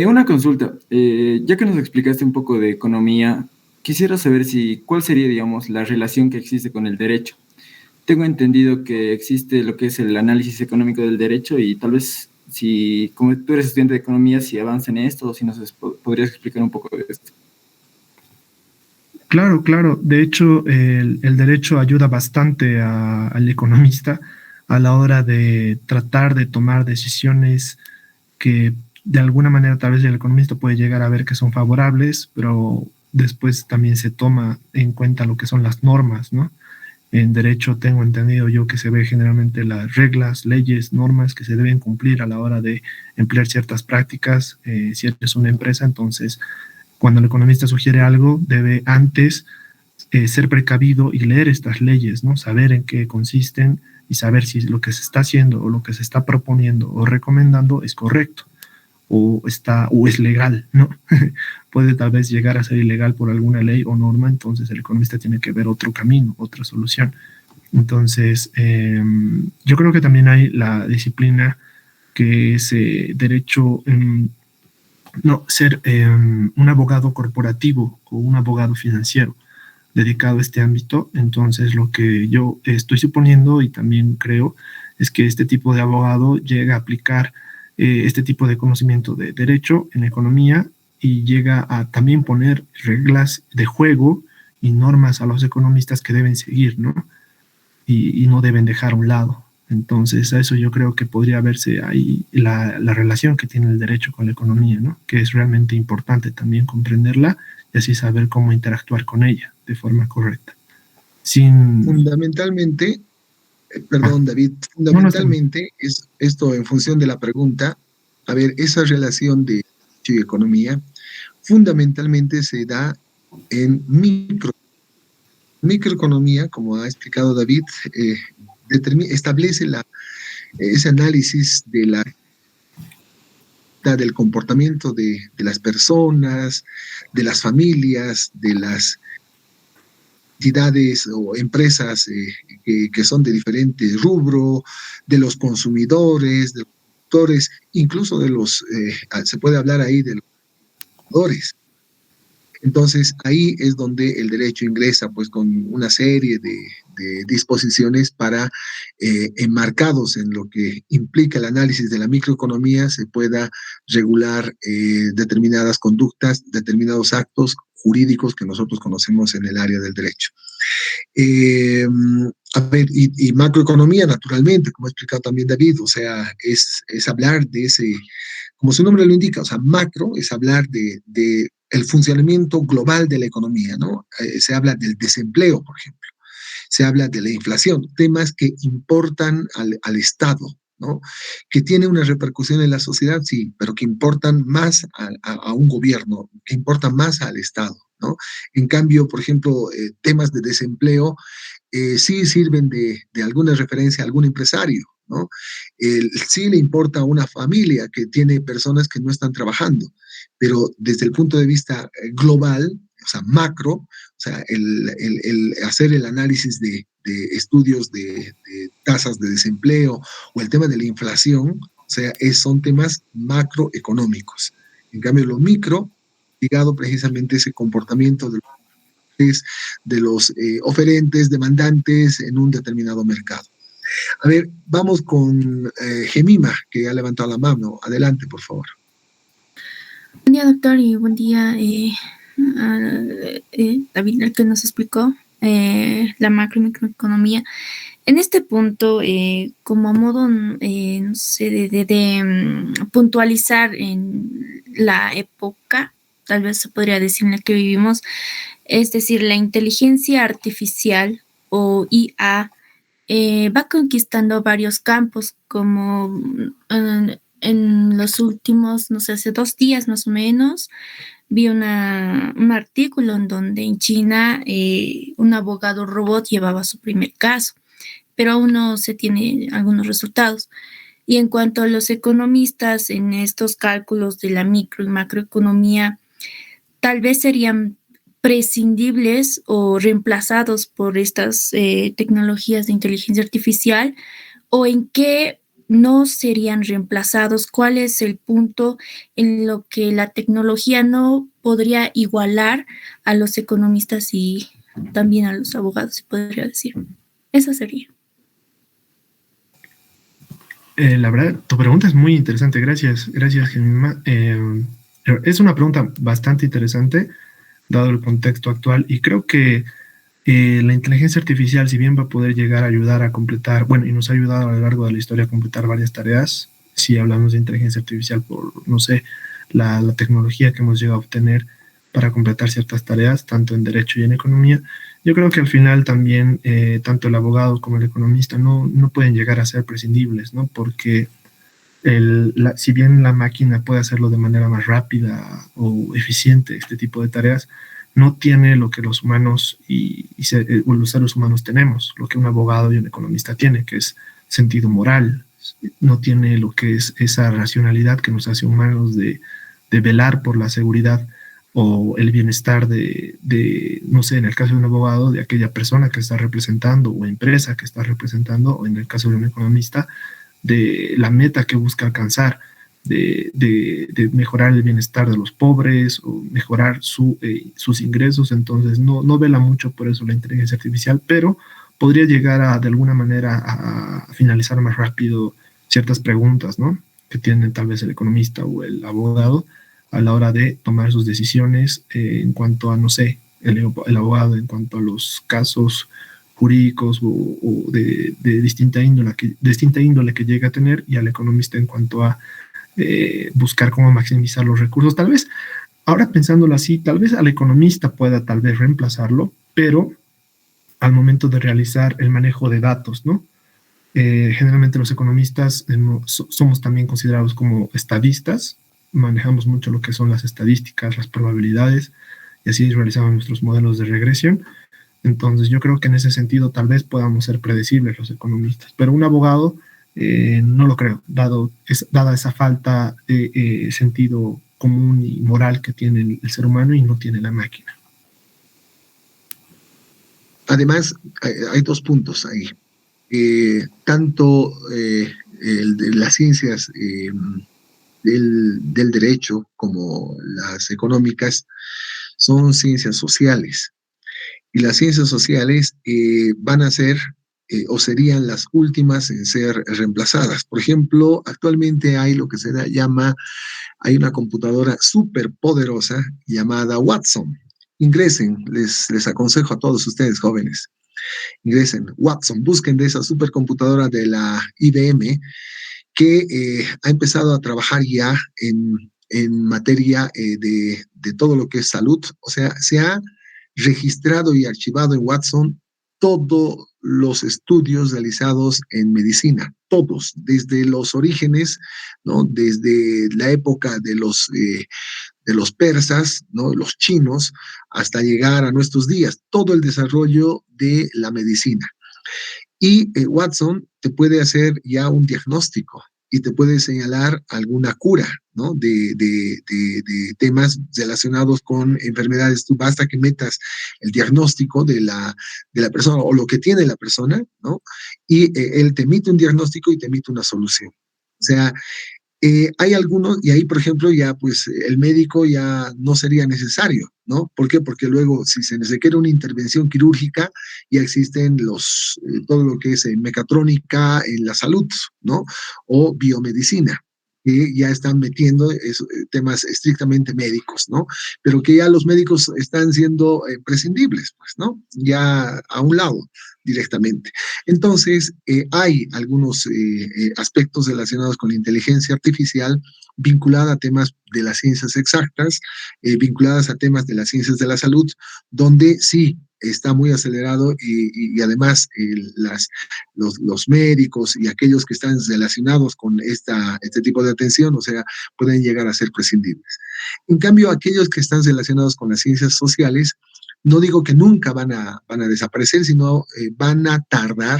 Una consulta. Ya que nos explicaste un poco de economía, quisiera saber cuál sería, digamos, la relación que existe con el derecho. Tengo entendido que existe lo que es el análisis económico del derecho y tal vez, si como tú eres estudiante de economía, si avanza en esto o si nos podrías explicar un poco de esto. Claro. De hecho, el derecho ayuda bastante al economista a la hora de tratar de tomar decisiones que de alguna manera tal vez el economista puede llegar a ver que son favorables, pero después también se toma en cuenta lo que son las normas, ¿no? En derecho tengo entendido yo que se ve generalmente las reglas, leyes, normas que se deben cumplir a la hora de emplear ciertas prácticas. Si eres una empresa, entonces cuando el economista sugiere algo, debe antes ser precavido y leer estas leyes, ¿no? Saber en qué consisten y saber si lo que se está haciendo o lo que se está proponiendo o recomendando es correcto o es legal, ¿no? Puede tal vez llegar a ser ilegal por alguna ley o norma, entonces el economista tiene que ver otro camino, otra solución. Entonces, yo creo que también hay la disciplina que es derecho, ser un abogado corporativo o un abogado financiero dedicado a este ámbito. Entonces lo que yo estoy suponiendo y también creo es que este tipo de abogado llega a aplicar este tipo de conocimiento de derecho en economía y llega a también poner reglas de juego y normas a los economistas que deben seguir, ¿no? Y no deben dejar a un lado. Entonces a eso yo creo que podría verse ahí la relación que tiene el derecho con la economía, ¿no? Que es realmente importante también comprenderla y así saber cómo interactuar con ella de forma correcta. Fundamentalmente, David, fundamentalmente es esto en función de la pregunta. A ver, esa relación de derecho y economía fundamentalmente se da en microeconomía, como ha explicado David, establece ese análisis del comportamiento de las personas, de las familias, de las entidades o empresas que son de diferentes rubro, de los consumidores, de los productores, incluso de se puede hablar ahí de los trabajadores. Entonces, ahí es donde el derecho ingresa, pues, con una serie de disposiciones para, enmarcados en lo que implica el análisis de la microeconomía, se pueda regular determinadas conductas, determinados actos jurídicos que nosotros conocemos en el área del derecho. A ver, y macroeconomía, naturalmente, como ha explicado también David, o sea, es hablar de ese, como su nombre lo indica, o sea, macro es hablar de el funcionamiento global de la economía, ¿no? Se habla del desempleo, por ejemplo, se habla de la inflación, temas que importan al Estado, ¿no? Que tiene una repercusión en la sociedad, sí, pero que importan más a un gobierno, que importan más al Estado, ¿no? En cambio, por ejemplo, temas de desempleo sí sirven de alguna referencia a algún empresario, ¿no? Sí le importa a una familia que tiene personas que no están trabajando, pero desde el punto de vista global, o sea, macro, o sea, el hacer el análisis de estudios de tasas de desempleo o el tema de la inflación, o sea, son temas macroeconómicos. En cambio, lo micro, ligado precisamente a ese comportamiento de los oferentes, demandantes en un determinado mercado. A ver, vamos con Gemima, que ha levantado la mano. Adelante, por favor. Buen día, doctor, y buen día, David, el que nos explicó la macro y microeconomía. En este punto, como a modo, no sé, de puntualizar en la época, tal vez se podría decir en la que vivimos, es decir, la inteligencia artificial o IA va conquistando varios campos, como en los últimos, no sé, hace 2 días más o menos, vi un artículo en donde en China un abogado robot llevaba su primer caso, pero aún no se tiene algunos resultados. Y en cuanto a los economistas en estos cálculos de la micro y macroeconomía, tal vez serían prescindibles o reemplazados por estas tecnologías de inteligencia artificial, o en qué no serían reemplazados, cuál es el punto en lo que la tecnología no podría igualar a los economistas y también a los abogados, se podría decir. Eso sería. La verdad, tu pregunta es muy interesante. Gracias, Gemima. Es una pregunta bastante interesante, dado el contexto actual, y creo que la inteligencia artificial, si bien va a poder llegar a ayudar a completar, bueno, y nos ha ayudado a lo largo de la historia a completar varias tareas, si hablamos de inteligencia artificial por, no sé, la tecnología que hemos llegado a obtener para completar ciertas tareas, tanto en derecho y en economía, yo creo que al final también tanto el abogado como el economista no pueden llegar a ser prescindibles, ¿no? Porque si bien la máquina puede hacerlo de manera más rápida o eficiente, este tipo de tareas, no tiene lo que los humanos o los seres humanos tenemos, lo que un abogado y un economista tiene, que es sentido moral. No tiene lo que es esa racionalidad que nos hace humanos de velar por la seguridad o el bienestar de, no sé, en el caso de un abogado, de aquella persona que está representando o empresa que está representando, o en el caso de un economista, de la meta que busca alcanzar, de mejorar el bienestar de los pobres o mejorar sus ingresos. Entonces no vela mucho por eso la inteligencia artificial, pero podría llegar de alguna manera a finalizar más rápido ciertas preguntas, ¿no?, que tienen tal vez el economista o el abogado a la hora de tomar sus decisiones en cuanto a, no sé, el abogado en cuanto a los casos jurídicos o de distinta índole que llega a tener, y al economista en cuanto a buscar cómo maximizar los recursos. Tal vez, ahora pensándolo así, tal vez al economista pueda tal vez reemplazarlo, pero al momento de realizar el manejo de datos, ¿no? Generalmente los economistas somos también considerados como estadistas, manejamos mucho lo que son las estadísticas, las probabilidades, y así realizamos nuestros modelos de regresión. Entonces yo creo que en ese sentido tal vez podamos ser predecibles los economistas, pero un abogado no lo creo, dada esa falta de sentido común y moral que tiene el ser humano y no tiene la máquina. Además, hay 2 puntos ahí. Tanto el de las ciencias del derecho, como las económicas, son ciencias sociales. Y las ciencias sociales van a ser o serían las últimas en ser reemplazadas. Por ejemplo, actualmente hay lo que se llama, hay una computadora súper poderosa llamada Watson. Ingresen, les aconsejo a todos ustedes jóvenes, ingresen Watson, busquen de esa supercomputadora de la IBM que ha empezado a trabajar ya en materia de todo lo que es salud. O sea, se ha registrado y archivado en Watson todos los estudios realizados en medicina, todos, desde los orígenes, ¿no? Desde la época de los persas, ¿no? Los chinos, hasta llegar a nuestros días, todo el desarrollo de la medicina. Y Watson te puede hacer ya un diagnóstico y te puede señalar alguna cura, ¿no? De temas relacionados con enfermedades. Tú basta que metas el diagnóstico de la persona o lo que tiene la persona, ¿no? Y él te emite un diagnóstico y te emite una solución. O sea, hay algunos, y ahí, por ejemplo, ya pues el médico ya no sería necesario, ¿no? ¿Por qué? Porque luego, si se requiere una intervención quirúrgica, ya existen todo lo que es mecatrónica en la salud, ¿no? O biomedicina, que ya están metiendo temas estrictamente médicos, ¿no? Pero que ya los médicos están siendo prescindibles, pues, ¿no? Ya a un lado directamente. Entonces, hay algunos aspectos relacionados con la inteligencia artificial vinculada a temas de las ciencias exactas, vinculadas a temas de las ciencias de la salud, donde sí está muy acelerado y además los médicos y aquellos que están relacionados con este tipo de atención, o sea, pueden llegar a ser prescindibles. En cambio, aquellos que están relacionados con las ciencias sociales, no digo que nunca van a desaparecer, sino van a tardar,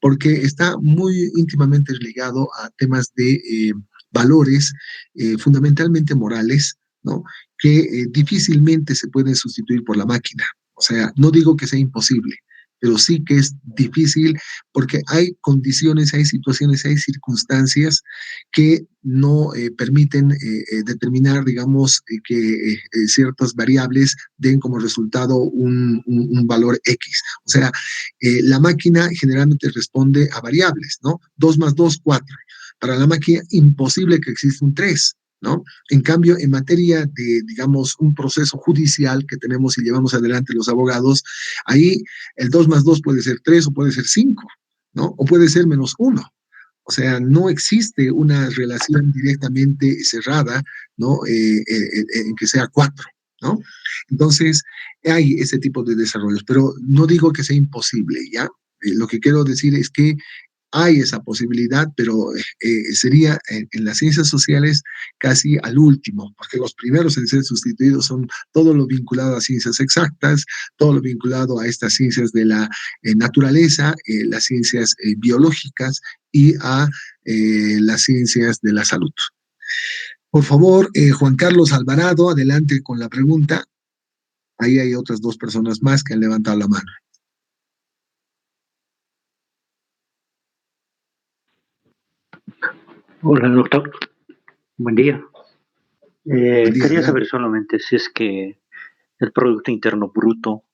porque está muy íntimamente ligado a temas de valores fundamentalmente morales, ¿no? Que difícilmente se pueden sustituir por la máquina. O sea, no digo que sea imposible, pero sí que es difícil porque hay condiciones, hay situaciones, hay circunstancias que no permiten determinar, digamos, que ciertas variables den como resultado un valor X. O sea, la máquina generalmente responde a variables, ¿no? 2 más 2, 4. Para la máquina, imposible que exista un 3. ¿No? En cambio, en materia de, digamos, un proceso judicial que tenemos y llevamos adelante los abogados, ahí el 2 más 2 puede ser 3 o puede ser 5, ¿no? O puede ser menos 1. O sea, no existe una relación directamente cerrada, ¿no? En que sea 4, ¿no? Entonces, hay ese tipo de desarrollos, pero no digo que sea imposible, ¿ya? Lo que quiero decir es que hay esa posibilidad, pero sería en las ciencias sociales casi al último, porque los primeros en ser sustituidos son todo lo vinculado a ciencias exactas, todo lo vinculado a estas ciencias de la naturaleza, las ciencias biológicas y a las ciencias de la salud. Por favor, Juan Carlos Alvarado, adelante con la pregunta. Ahí hay otras 2 personas más que han levantado la mano. Hola, doctor. Buen día. Quería saber solamente si es que el Producto Interno Bruto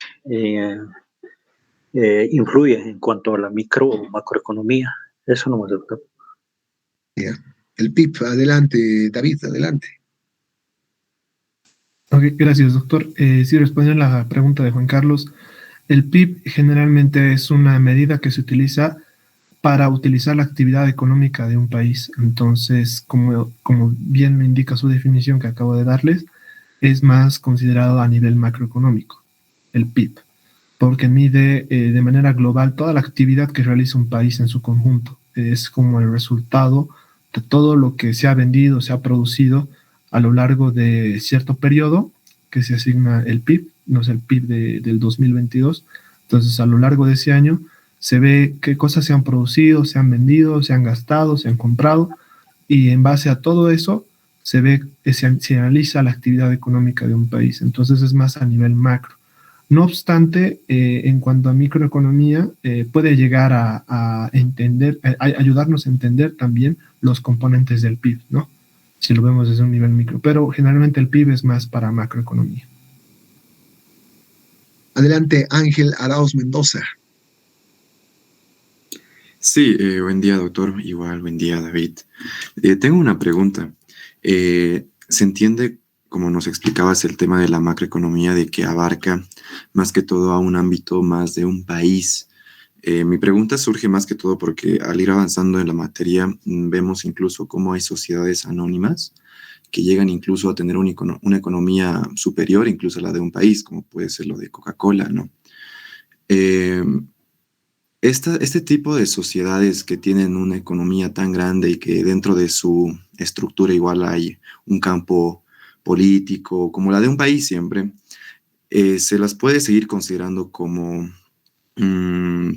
influye en cuanto a la micro o macroeconomía. Eso nomás, doctor. Yeah. El PIB, adelante, David, adelante. Ok, gracias, doctor. Sí, respondiendo a la pregunta de Juan Carlos, el PIB generalmente es una medida que se utiliza para utilizar la actividad económica de un país. Entonces, como bien me indica su definición que acabo de darles, es más considerado a nivel macroeconómico, el PIB, porque mide de manera global toda la actividad que realiza un país en su conjunto. Es como el resultado de todo lo que se ha vendido, se ha producido a lo largo de cierto periodo que se asigna el PIB, no es el PIB del 2022. Entonces, a lo largo de ese año, se ve qué cosas se han producido, se han vendido, se han gastado, se han comprado, y en base a todo eso se ve, se analiza la actividad económica de un país. Entonces es más a nivel macro. No obstante, en cuanto a microeconomía, puede llegar a entender, a ayudarnos a entender también los componentes del PIB, ¿no? si lo vemos desde un nivel micro, pero generalmente el PIB es más para macroeconomía. Adelante, Ángel Arauz Mendoza. Sí, buen día, doctor. Igual, buen día, David. Tengo una pregunta. Se entiende, como nos explicabas, el tema de la macroeconomía, de que abarca más que todo a un ámbito más de un país. Mi pregunta surge más que todo porque al ir avanzando en la materia, vemos incluso cómo hay sociedades anónimas que llegan incluso a tener una economía superior incluso a la de un país, como puede ser lo de Coca-Cola, ¿no? Este tipo de sociedades que tienen una economía tan grande y que dentro de su estructura igual hay un campo político, como la de un país siempre, ¿se las puede seguir considerando como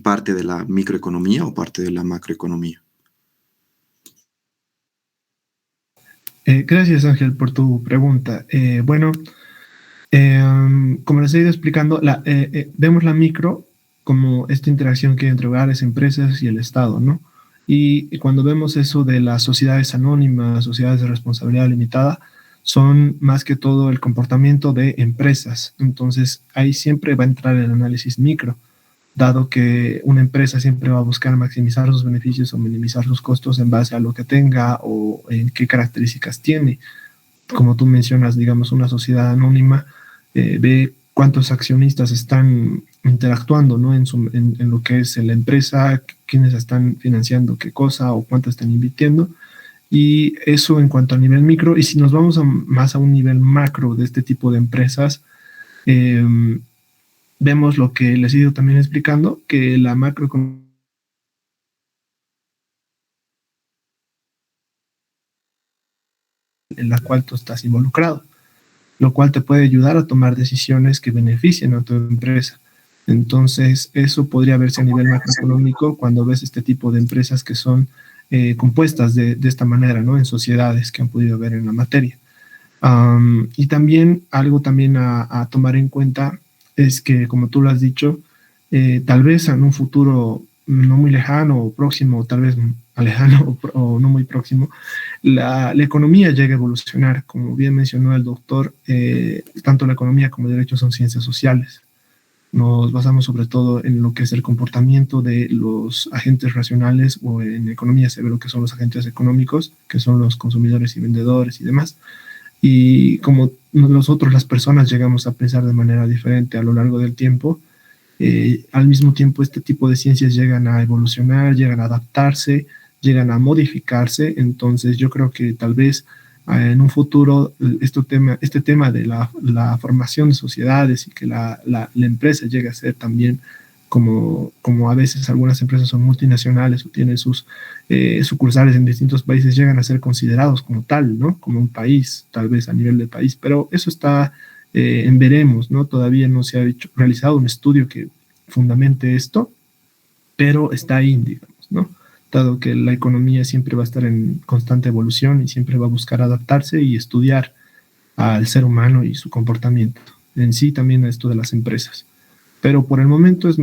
parte de la microeconomía o parte de la macroeconomía? Gracias, Ángel, por tu pregunta. Como les he ido explicando, vemos la micro como esta interacción que hay entre hogares, empresas y el Estado, ¿no? Y cuando vemos eso de las sociedades anónimas, sociedades de responsabilidad limitada, son más que todo el comportamiento de empresas. Entonces, ahí siempre va a entrar el análisis micro, dado que una empresa siempre va a buscar maximizar sus beneficios o minimizar sus costos en base a lo que tenga o en qué características tiene. Como tú mencionas, digamos, una sociedad anónima ve cuántos accionistas están interactuando, ¿no? en lo que es la empresa, quiénes están financiando qué cosa o cuánto están invirtiendo. Y eso en cuanto a nivel micro. Y si nos vamos más a un nivel macro de este tipo de empresas, vemos lo que les he ido también explicando, que la macroeconomía en la cual tú estás involucrado, lo cual te puede ayudar a tomar decisiones que beneficien a tu empresa. Entonces, eso podría verse a nivel macroeconómico cuando ves este tipo de empresas que son compuestas de esta manera, ¿no? En sociedades que han podido ver en la materia. Y también, algo también a tomar en cuenta es que, como tú lo has dicho, tal vez en un futuro no muy lejano o próximo, tal vez lejano o no muy próximo, la economía llegue a evolucionar. Como bien mencionó el doctor, tanto la economía como el derecho son ciencias sociales. Nos basamos sobre todo en lo que es el comportamiento de los agentes racionales, o en economía se ve lo que son los agentes económicos, que son los consumidores y vendedores y demás. Y como nosotros, las personas, llegamos a pensar de manera diferente a lo largo del tiempo, al mismo tiempo este tipo de ciencias llegan a evolucionar, llegan a adaptarse, llegan a modificarse. Entonces yo creo que tal vez en un futuro este tema de la formación de sociedades y que la empresa llegue a ser también, como a veces algunas empresas son multinacionales o tienen sus sucursales en distintos países, llegan a ser considerados como tal, ¿no? Como un país, tal vez a nivel de país, pero eso está en veremos, ¿no? Todavía no se ha realizado un estudio que fundamente esto, pero está ahí, digamos, ¿no? Dado que la economía siempre va a estar en constante evolución y siempre va a buscar adaptarse y estudiar al ser humano y su comportamiento. En sí también esto de las empresas. Pero por el momento es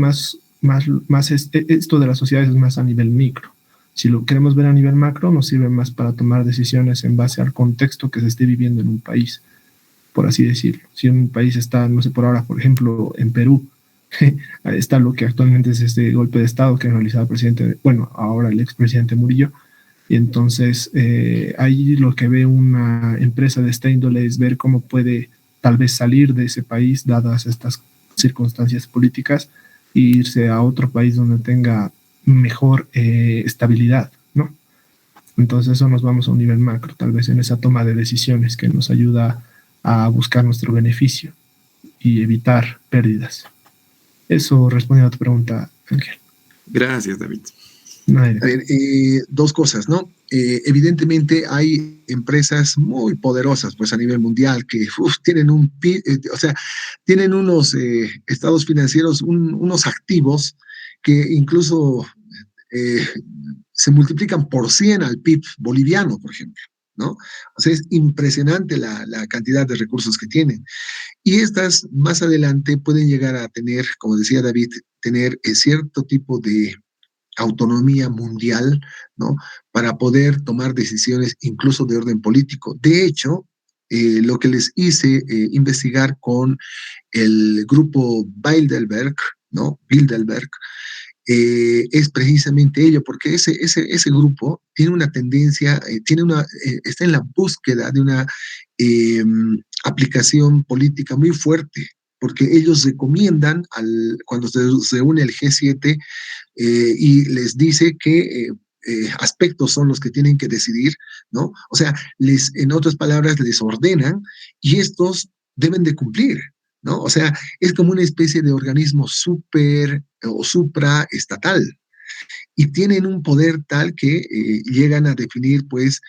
esto de las sociedades es más a nivel micro. Si lo queremos ver a nivel macro, nos sirve más para tomar decisiones en base al contexto que se esté viviendo en un país, por así decirlo. Si un país está, no sé, por ahora, por ejemplo, en Perú, está lo que actualmente es este golpe de Estado que ha realizado el presidente, ahora el expresidente Murillo, y entonces ahí lo que ve una empresa de esta índole es ver cómo puede tal vez salir de ese país dadas estas circunstancias políticas e irse a otro país donde tenga mejor estabilidad, ¿no? Entonces eso nos vamos a un nivel macro, tal vez en esa toma de decisiones que nos ayuda a buscar nuestro beneficio y evitar pérdidas. Eso responde a tu pregunta, Ángel. Gracias, David. A ver, dos cosas, ¿no? Evidentemente hay empresas muy poderosas, pues a nivel mundial, que tienen tienen unos estados financieros, unos activos que incluso se multiplican por 100 al PIB boliviano, por ejemplo, ¿no? O sea, es impresionante la cantidad de recursos que tienen. Y estas más adelante pueden llegar a tener, como decía David, tener cierto tipo de autonomía mundial, ¿no? Para poder tomar decisiones incluso de orden político. De hecho, lo que les hice investigar con el grupo Bilderberg, ¿no? Bilderberg, es precisamente ello, porque ese grupo tiene una tendencia, está en la búsqueda de una aplicación política muy fuerte, porque ellos recomiendan, cuando se une el G7 y les dice que aspectos son los que tienen que decidir, ¿no? O sea, en otras palabras, les ordenan y estos deben de cumplir, ¿no? O sea, es como una especie de organismo super o supraestatal y tienen un poder tal que llegan a definir, pues,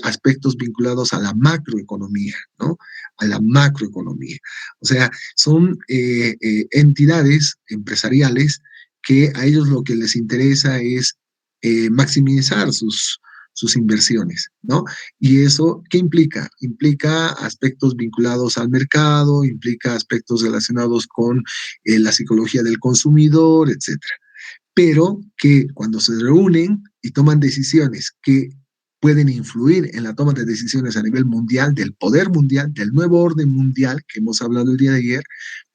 aspectos vinculados a la macroeconomía, ¿no? A la macroeconomía. O sea, son entidades empresariales que a ellos lo que les interesa es maximizar sus inversiones, ¿no? Y eso, ¿qué implica? Implica aspectos vinculados al mercado, implica aspectos relacionados con la psicología del consumidor, etcétera. Pero que cuando se reúnen y toman decisiones que pueden influir en la toma de decisiones a nivel mundial, del poder mundial, del nuevo orden mundial que hemos hablado el día de ayer,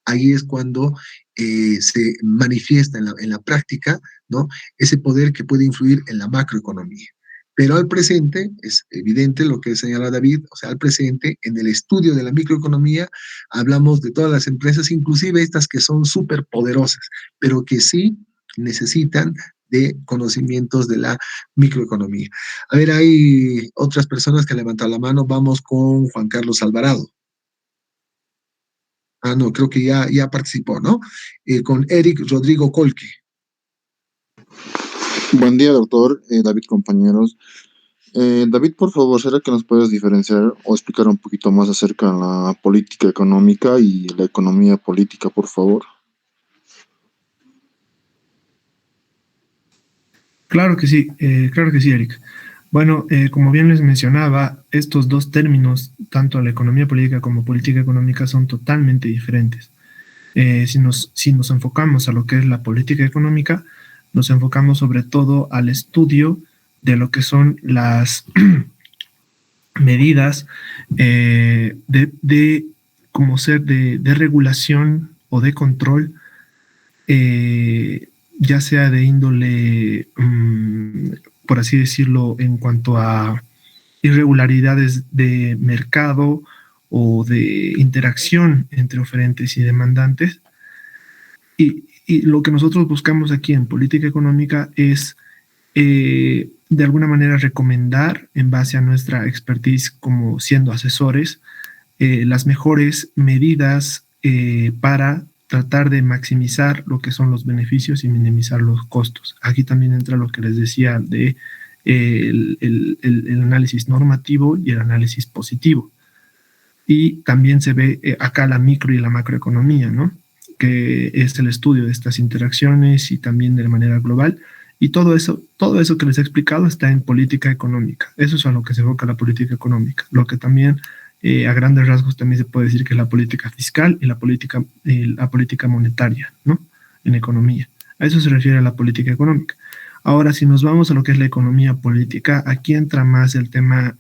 ahí es cuando se manifiesta en la práctica, ¿no? Ese poder que puede influir en la macroeconomía. Pero al presente, es evidente lo que señala David, o sea, al presente, en el estudio de la microeconomía, hablamos de todas las empresas, inclusive estas que son súper poderosas, pero que sí necesitan de conocimientos de la microeconomía. A ver, hay otras personas que han levantado la mano. Vamos con Juan Carlos Alvarado. Ah, no, creo que ya participó, ¿no? Con Eric Rodrigo Colque. Buen día, doctor, David, compañeros. David, por favor, ¿será que nos puedes diferenciar o explicar un poquito más acerca de la política económica y la economía política, por favor? Claro que sí, Eric. Bueno, como bien les mencionaba, estos dos términos, tanto la economía política como política económica, son totalmente diferentes. Si nos enfocamos a lo que es la política económica, nos enfocamos sobre todo al estudio de lo que son las medidas de regulación o de control, ya sea de índole, por así decirlo, en cuanto a irregularidades de mercado o de interacción entre oferentes y demandantes. Y lo que nosotros buscamos aquí en política económica es, de alguna manera, recomendar, en base a nuestra expertise como siendo asesores, las mejores medidas para tratar de maximizar lo que son los beneficios y minimizar los costos. Aquí también entra lo que les decía de el análisis normativo y el análisis positivo. Y también se ve acá la micro y la macroeconomía, ¿no? Que es el estudio de estas interacciones y también de manera global. Y todo eso que les he explicado está en política económica. Eso es a lo que se enfoca la política económica. Lo que también, a grandes rasgos, también se puede decir que es la política fiscal y la política monetaria, ¿no? En economía. A eso se refiere a la política económica. Ahora, si nos vamos a lo que es la economía política, aquí entra más el tema,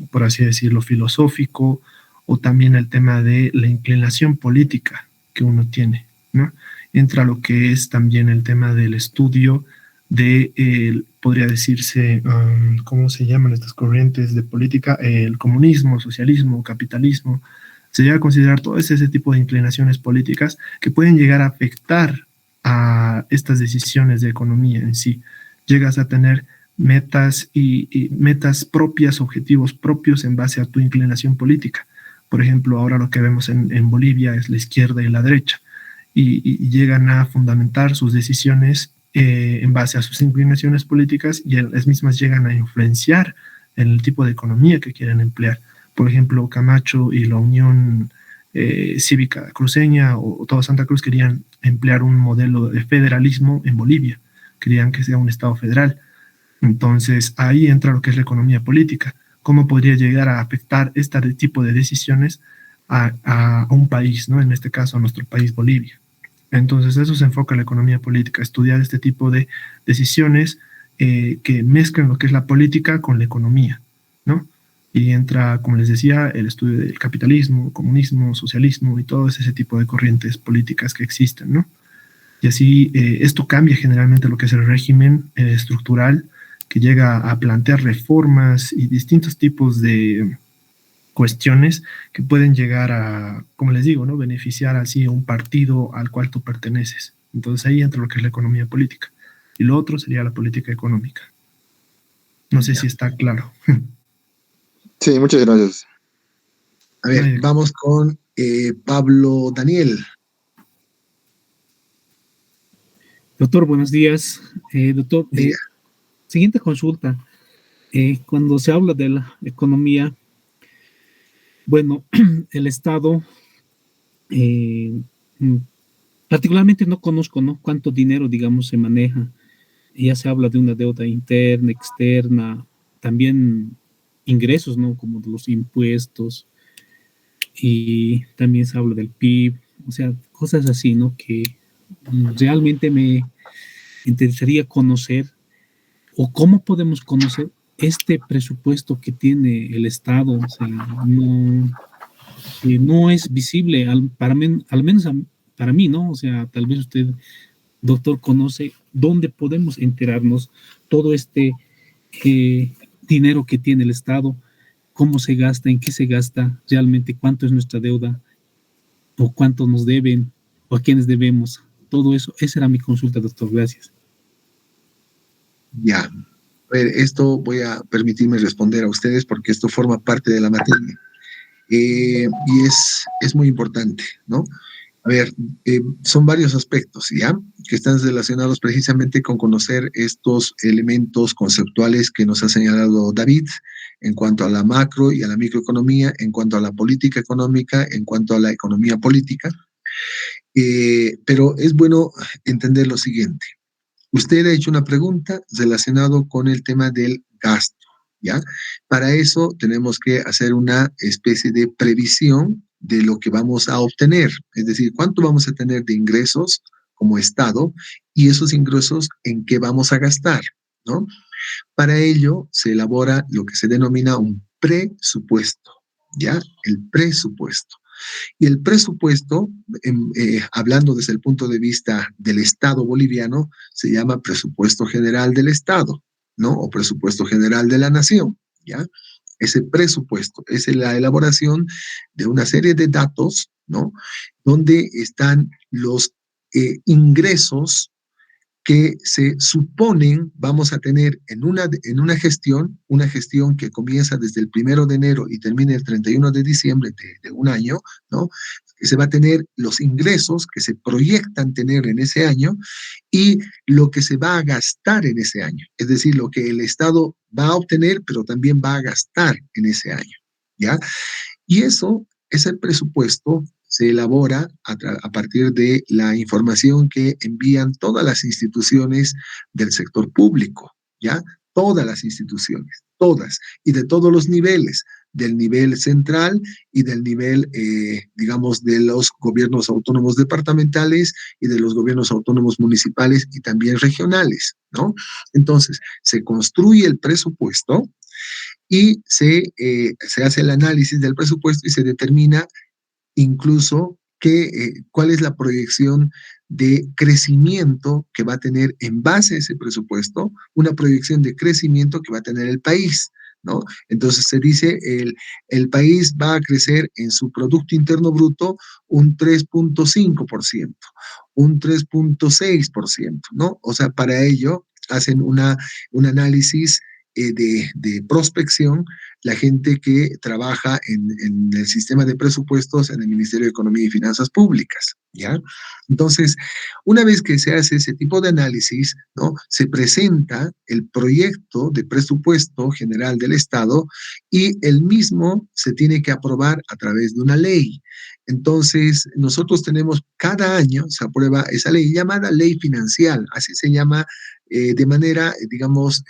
por así decirlo, filosófico, o también el tema de la inclinación política que uno tiene, ¿no? Entra lo que es también el tema del estudio de, podría decirse, ¿cómo se llaman estas corrientes de política? El comunismo, socialismo, capitalismo. Se llega a considerar todo ese tipo de inclinaciones políticas que pueden llegar a afectar a estas decisiones de economía en sí. Llegas a tener metas y metas propias, objetivos propios en base a tu inclinación política. Por ejemplo, ahora lo que vemos en Bolivia es la izquierda y la derecha, y llegan a fundamentar sus decisiones en base a sus inclinaciones políticas, y las mismas llegan a influenciar en el tipo de economía que quieren emplear. Por ejemplo, Camacho y la Unión Cívica Cruceña o todo Santa Cruz querían emplear un modelo de federalismo en Bolivia, querían que sea un estado federal. Entonces ahí entra lo que es la economía política. ¿Cómo podría llegar a afectar este tipo de decisiones a un país, ¿no? En este caso a nuestro país, Bolivia? Entonces, eso se enfoca en la economía política, estudiar este tipo de decisiones que mezclan lo que es la política con la economía, ¿no? Y entra, como les decía, el estudio del capitalismo, comunismo, socialismo y todo ese tipo de corrientes políticas que existen, ¿no? Y así esto cambia generalmente lo que es el régimen estructural, que llega a plantear reformas y distintos tipos de cuestiones que pueden llegar a, como les digo, ¿no? Beneficiar así a un partido al cual tú perteneces. Entonces ahí entra lo que es la economía política. Y lo otro sería la política económica. No sé si está claro. Sí, muchas gracias. A ver, vamos con Pablo Daniel. Doctor, buenos días. Doctor, siguiente consulta. Cuando se habla de la economía, bueno, el Estado, particularmente no conozco, ¿no?, cuánto dinero, digamos, se maneja. Ya se habla de una deuda interna, externa, también ingresos, ¿no?, como de los impuestos, y también se habla del PIB, o sea, cosas así, ¿no?, que realmente me interesaría conocer, o cómo podemos conocer este presupuesto que tiene el Estado. O sea, no es visible, al menos para mí, ¿no? O sea, tal vez usted, doctor, conoce dónde podemos enterarnos todo este dinero que tiene el Estado, cómo se gasta, en qué se gasta, realmente cuánto es nuestra deuda, o cuánto nos deben, o a quiénes debemos. Todo eso, esa era mi consulta, doctor. Gracias. Ya. A ver, esto voy a permitirme responder a ustedes porque esto forma parte de la materia. Y es muy importante, ¿no? A ver, son varios aspectos, ¿ya?, que están relacionados precisamente con conocer estos elementos conceptuales que nos ha señalado David en cuanto a la macro y a la microeconomía, en cuanto a la política económica, en cuanto a la economía política. Pero es bueno entender lo siguiente. Usted ha hecho una pregunta relacionada con el tema del gasto, ¿ya? Para eso tenemos que hacer una especie de previsión de lo que vamos a obtener, es decir, cuánto vamos a tener de ingresos como Estado y esos ingresos en qué vamos a gastar, ¿no? Para ello se elabora lo que se denomina un presupuesto, ¿ya? El presupuesto. Y el presupuesto, hablando desde el punto de vista del Estado boliviano, se llama Presupuesto General del Estado, ¿no? O Presupuesto General de la Nación, ¿ya? Ese presupuesto es la elaboración de una serie de datos, ¿no?, donde están los ingresos que se suponen vamos a tener en una gestión que comienza desde el 1 de enero y termina el 31 de diciembre de un año, ¿no? Que se va a tener los ingresos que se proyectan tener en ese año y lo que se va a gastar en ese año. Es decir, lo que el Estado va a obtener, pero también va a gastar en ese año, ¿ya? Y eso, ese presupuesto se elabora a partir de la información que envían todas las instituciones del sector público, ¿ya? Todas las instituciones, todas, y de todos los niveles, del nivel central y del nivel, digamos, de los gobiernos autónomos departamentales y de los gobiernos autónomos municipales y también regionales, ¿no? Entonces, se construye el presupuesto y se hace el análisis del presupuesto y se determina incluso cuál es la proyección de crecimiento que va a tener en base a ese presupuesto, una proyección de crecimiento que va a tener el país, ¿no? Entonces se dice el país va a crecer en su Producto Interno Bruto un 3.5%, un 3.6%, ¿no? O sea, para ello hacen un análisis de prospección la gente que trabaja en el sistema de presupuestos en el Ministerio de Economía y Finanzas Públicas, ¿ya? Entonces, una vez que se hace ese tipo de análisis, ¿no?, se presenta el proyecto de presupuesto general del Estado y el mismo se tiene que aprobar a través de una ley. Entonces, nosotros tenemos cada año, se aprueba esa ley llamada ley financiera, así se llama de manera, digamos,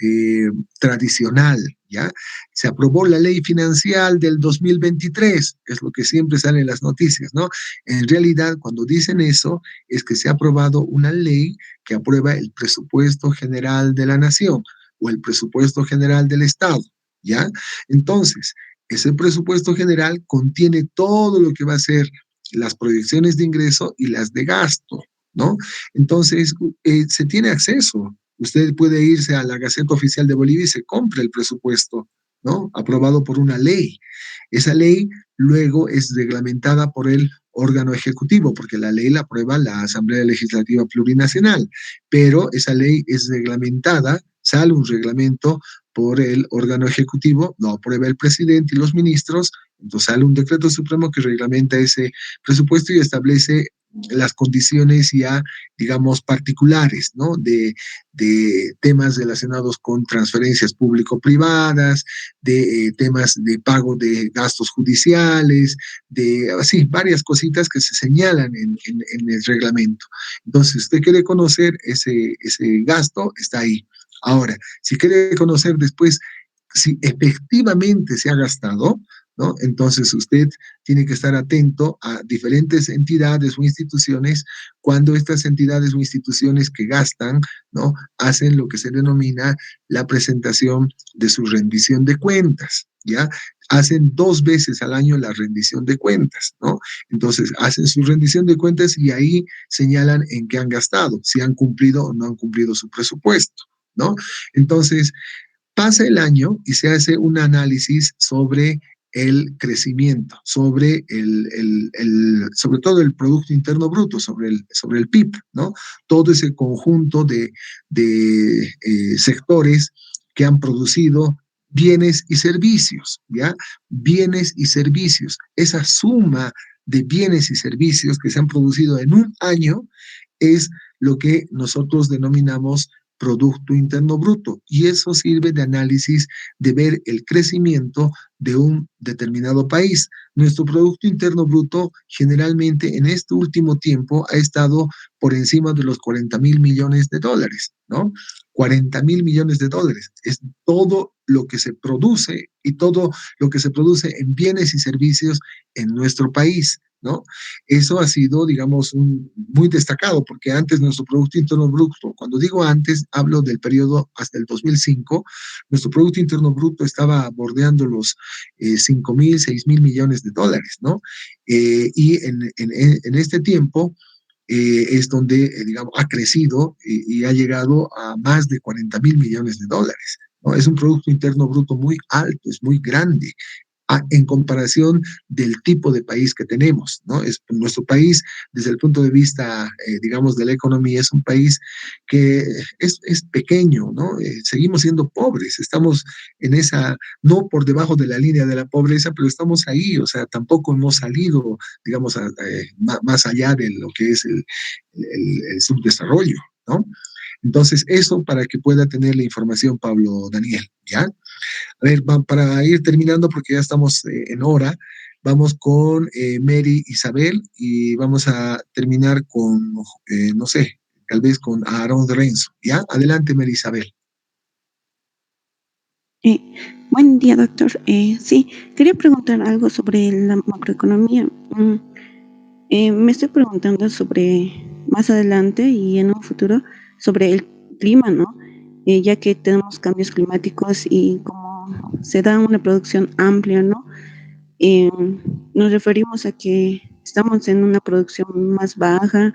tradicional, ¿ya? Se aprobó la ley financiera del 2023, es lo que siempre sale en las noticias, ¿no? En realidad, cuando dicen eso, es que se ha aprobado una ley que aprueba el presupuesto general de la nación o el presupuesto general del Estado, ¿ya? Entonces, ese presupuesto general contiene todo lo que va a ser las proyecciones de ingreso y las de gasto, ¿no? Entonces, se tiene acceso. Usted puede irse a la Gaceta Oficial de Bolivia y se compra el presupuesto, ¿no? Aprobado por una ley. Esa ley luego es reglamentada por el órgano ejecutivo, porque la ley la aprueba la Asamblea Legislativa Plurinacional, pero esa ley es reglamentada, sale un reglamento por el órgano ejecutivo, lo aprueba el presidente y los ministros, entonces sale un decreto supremo que reglamenta ese presupuesto y establece las condiciones ya, digamos, particulares, ¿no? De temas relacionados con transferencias público-privadas, de temas de pago de gastos judiciales, de así, varias cositas que se señalan en el reglamento. Entonces, si usted quiere conocer ese gasto, está ahí. Ahora, si quiere conocer después si efectivamente se ha gastado, ¿no? Entonces usted tiene que estar atento a diferentes entidades o instituciones cuando estas entidades o instituciones que gastan, ¿no? Hacen lo que se denomina la presentación de su rendición de cuentas, ¿ya? Hacen 2 veces al año la rendición de cuentas, ¿no? Entonces hacen su rendición de cuentas y ahí señalan en qué han gastado, si han cumplido o no han cumplido su presupuesto, ¿no? Entonces, pasa el año y se hace un análisis sobre el crecimiento, sobre sobre todo el Producto Interno Bruto, sobre el PIB, ¿no? Todo ese conjunto de sectores que han producido bienes y servicios, ¿ya? Bienes y servicios. Esa suma de bienes y servicios que se han producido en un año es lo que nosotros denominamos Producto Interno Bruto, y eso sirve de análisis de ver el crecimiento de un determinado país. Nuestro Producto Interno Bruto generalmente en este último tiempo ha estado por encima de los 40.000 millones de dólares, ¿no? 40.000 millones de dólares. Es todo lo que se produce y todo lo que se produce en bienes y servicios en nuestro país, ¿no? Eso ha sido, digamos, muy destacado, porque antes nuestro Producto Interno Bruto, cuando digo antes, hablo del periodo hasta el 2005, nuestro Producto Interno Bruto estaba bordeando los 5.000, 6.000 millones de dólares, ¿no? Y en este tiempo es donde, digamos, ha crecido y ha llegado a más de 40.000 millones de dólares, ¿no? Es un Producto Interno Bruto muy alto, es muy grande, en comparación del tipo de país que tenemos, ¿no? Nuestro país, desde el punto de vista, digamos, de la economía, es un país que es pequeño, ¿no? Seguimos siendo pobres, estamos en esa, no por debajo de la línea de la pobreza, pero estamos ahí, o sea, tampoco hemos salido, digamos, más allá de lo que es el subdesarrollo, ¿no? Entonces, eso para que pueda tener la información, Pablo Daniel, ¿ya? A ver, para ir terminando, porque ya estamos en hora, vamos con Mary Isabel y vamos a terminar con, no sé, tal vez con Aarón Renzo, ¿ya? Adelante, Mary Isabel. Buen día, doctor. Sí, quería preguntar algo sobre la macroeconomía. Me estoy preguntando sobre más adelante y en un futuro sobre el clima, ¿no? Ya que tenemos cambios climáticos y como se da una producción amplia, ¿no? Nos referimos a que estamos en una producción más baja,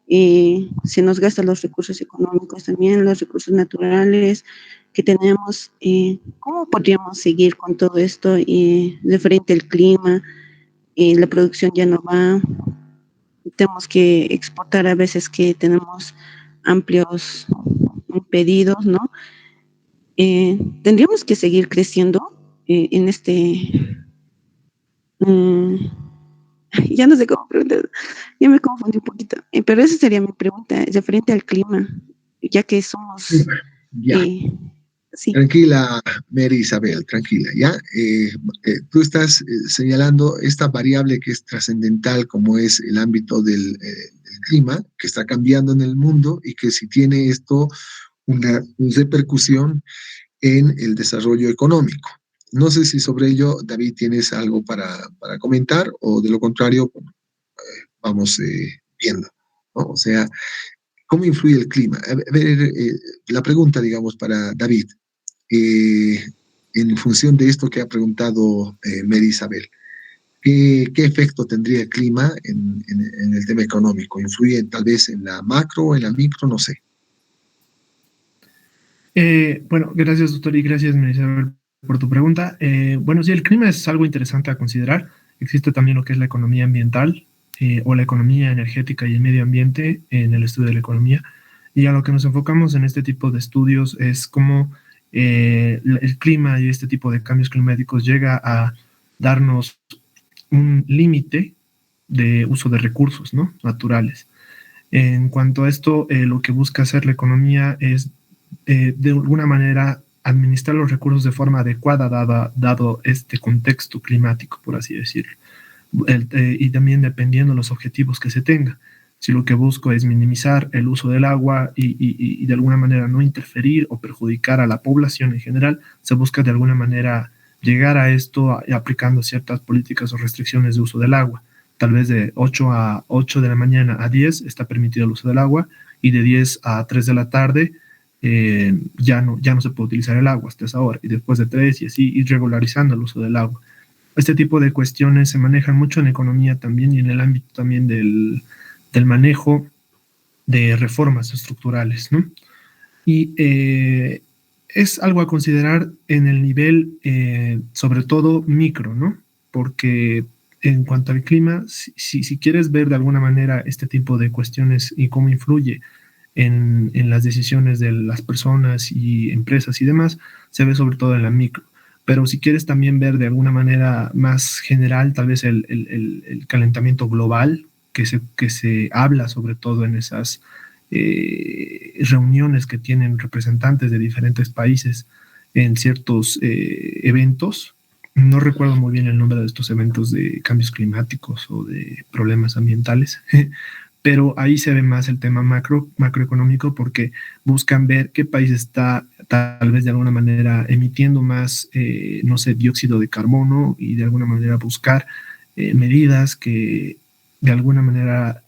se nos gastan los recursos económicos también, los recursos naturales que tenemos. ¿Cómo podríamos seguir con todo esto referente al clima? La producción ya no va, tenemos que exportar a veces que tenemos amplios pedidos, ¿no? Tendríamos que seguir creciendo en ya no sé cómo preguntar, ya me confundí un poquito, pero esa sería mi pregunta referente al clima, ya que somos... Ya. Sí. Tranquila, Mary Isabel, tranquila, ¿ya? Tú estás señalando esta variable que es trascendental, como es el ámbito del clima, que está cambiando en el mundo y que si tiene esto una repercusión en el desarrollo económico. No sé si sobre ello, David, tienes algo para comentar o de lo contrario, vamos viendo, ¿no? O sea, ¿cómo influye el clima? A ver, la pregunta, digamos, para David, en función de esto que ha preguntado Mary Isabel, ¿qué efecto tendría el clima en el tema económico? ¿Influye tal vez en la macro o en la micro? No sé. Bueno, gracias, doctor, y gracias, Isabel, por tu pregunta. Bueno, sí, el clima es algo interesante a considerar. Existe también lo que es la economía ambiental o la economía energética y el medio ambiente en el estudio de la economía. Y a lo que nos enfocamos en este tipo de estudios es cómo el clima y este tipo de cambios climáticos llega a darnos un límite de uso de recursos, ¿no?, naturales. En cuanto a esto, lo que busca hacer la economía es de alguna manera administrar los recursos de forma adecuada dado este contexto climático, por así decirlo, y también dependiendo de los objetivos que se tenga. Si lo que busco es minimizar el uso del agua y de alguna manera no interferir o perjudicar a la población en general, se busca de alguna manera llegar a esto aplicando ciertas políticas o restricciones de uso del agua. Tal vez de 8 de la mañana a 10 está permitido el uso del agua y de 10 a 3 de la tarde ya no se puede utilizar el agua hasta esa hora, y después de 3 y así ir regularizando el uso del agua. Este tipo de cuestiones se manejan mucho en economía también y en el ámbito también del manejo de reformas estructurales, ¿no? Y es algo a considerar en el nivel, sobre todo micro, ¿no? Porque en cuanto al clima, si quieres ver de alguna manera este tipo de cuestiones y cómo influye en las decisiones de las personas y empresas y demás, se ve sobre todo en la micro. Pero si quieres también ver de alguna manera más general, tal vez el calentamiento global, que se habla sobre todo en esas reuniones que tienen representantes de diferentes países en ciertos eventos. No recuerdo muy bien el nombre de estos eventos de cambios climáticos o de problemas ambientales, pero ahí se ve más el tema macroeconómico, porque buscan ver qué país está tal vez de alguna manera emitiendo más, no sé, dióxido de carbono, y de alguna manera buscar medidas que de alguna manera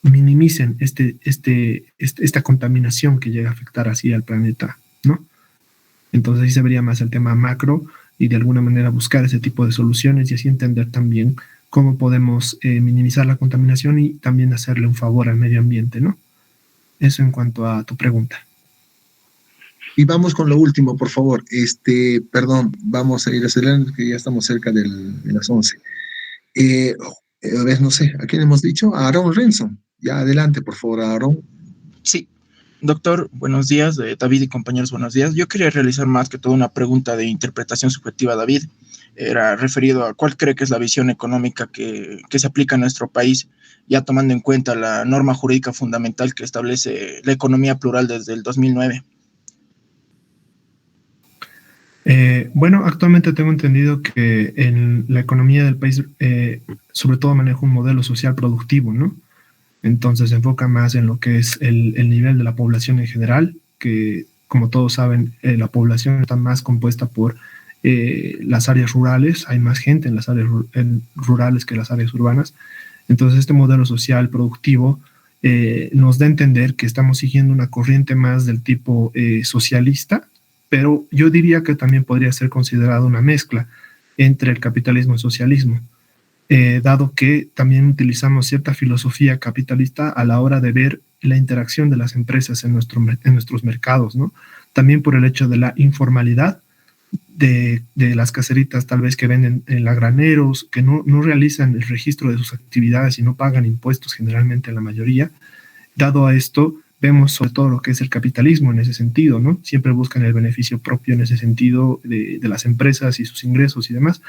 minimicen esta contaminación que llega a afectar así al planeta, ¿no? Entonces ahí se vería más el tema macro y de alguna manera buscar ese tipo de soluciones y así entender también cómo podemos minimizar la contaminación y también hacerle un favor al medio ambiente, ¿no? Eso en cuanto a tu pregunta. Y vamos con lo último, por favor. Perdón, vamos a ir acelerando, que ya estamos cerca de las 11. A ver, no sé, ¿a quién hemos dicho? A Aaron Renson. Ya, adelante, por favor, Aaron. Sí, doctor, buenos días. David y compañeros, buenos días. Yo quería realizar más que todo una pregunta de interpretación subjetiva, David. Era referido a cuál cree que es la visión económica que se aplica en nuestro país, ya tomando en cuenta la norma jurídica fundamental que establece la economía plural desde el 2009. Bueno, actualmente tengo entendido que en la economía del país sobre todo maneja un modelo social productivo, ¿no? Entonces se enfoca más en lo que es el nivel de la población en general, que como todos saben, la población está más compuesta por las áreas rurales, hay más gente en las áreas rurales que las áreas urbanas. Entonces este modelo social productivo nos da a entender que estamos siguiendo una corriente más del tipo socialista, pero yo diría que también podría ser considerado una mezcla entre el capitalismo y el socialismo, dado que también utilizamos cierta filosofía capitalista a la hora de ver la interacción de las empresas en nuestros mercados, ¿no? También por el hecho de la informalidad de las caseritas tal vez que venden en graneros, que no realizan el registro de sus actividades y no pagan impuestos generalmente la mayoría. Dado a esto, vemos sobre todo lo que es el capitalismo en ese sentido, ¿no? Siempre buscan el beneficio propio en ese sentido de las empresas y sus ingresos y demás.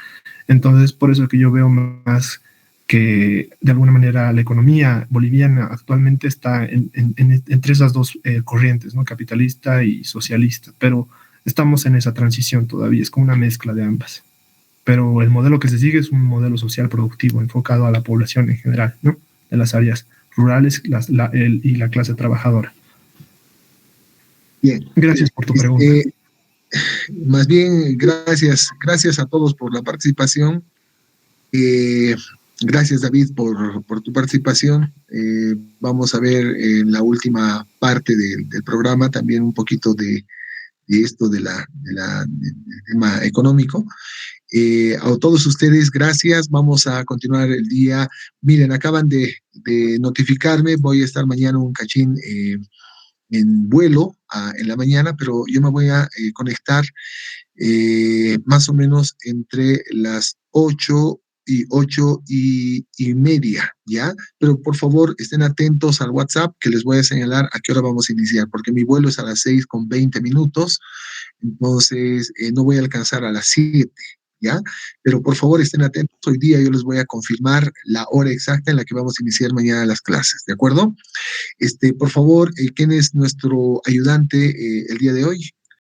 Entonces, por eso que yo veo más que de alguna manera la economía boliviana actualmente está entre esas dos corrientes, ¿no? Capitalista y socialista, pero estamos en esa transición todavía, es como una mezcla de ambas. Pero el modelo que se sigue es un modelo social productivo enfocado a la población en general, ¿no? De las áreas rurales y la clase trabajadora. Bien. Gracias por tu pregunta. Más bien, gracias a todos por la participación. Gracias, David, por tu participación. Vamos a ver en la última parte del programa también un poquito de esto del tema económico. A todos ustedes, gracias. Vamos a continuar el día. Miren, acaban de notificarme, voy a estar mañana un cachín en vuelo en la mañana, pero yo me voy a conectar más o menos entre las 8 y 8:30, ¿ya? Pero por favor estén atentos al WhatsApp que les voy a señalar a qué hora vamos a iniciar, porque mi vuelo es a las 6:20, entonces no voy a alcanzar a las 7, ¿ya? Pero por favor estén atentos, hoy día yo les voy a confirmar la hora exacta en la que vamos a iniciar mañana las clases, ¿de acuerdo? Por favor, ¿quién es nuestro ayudante el día de hoy?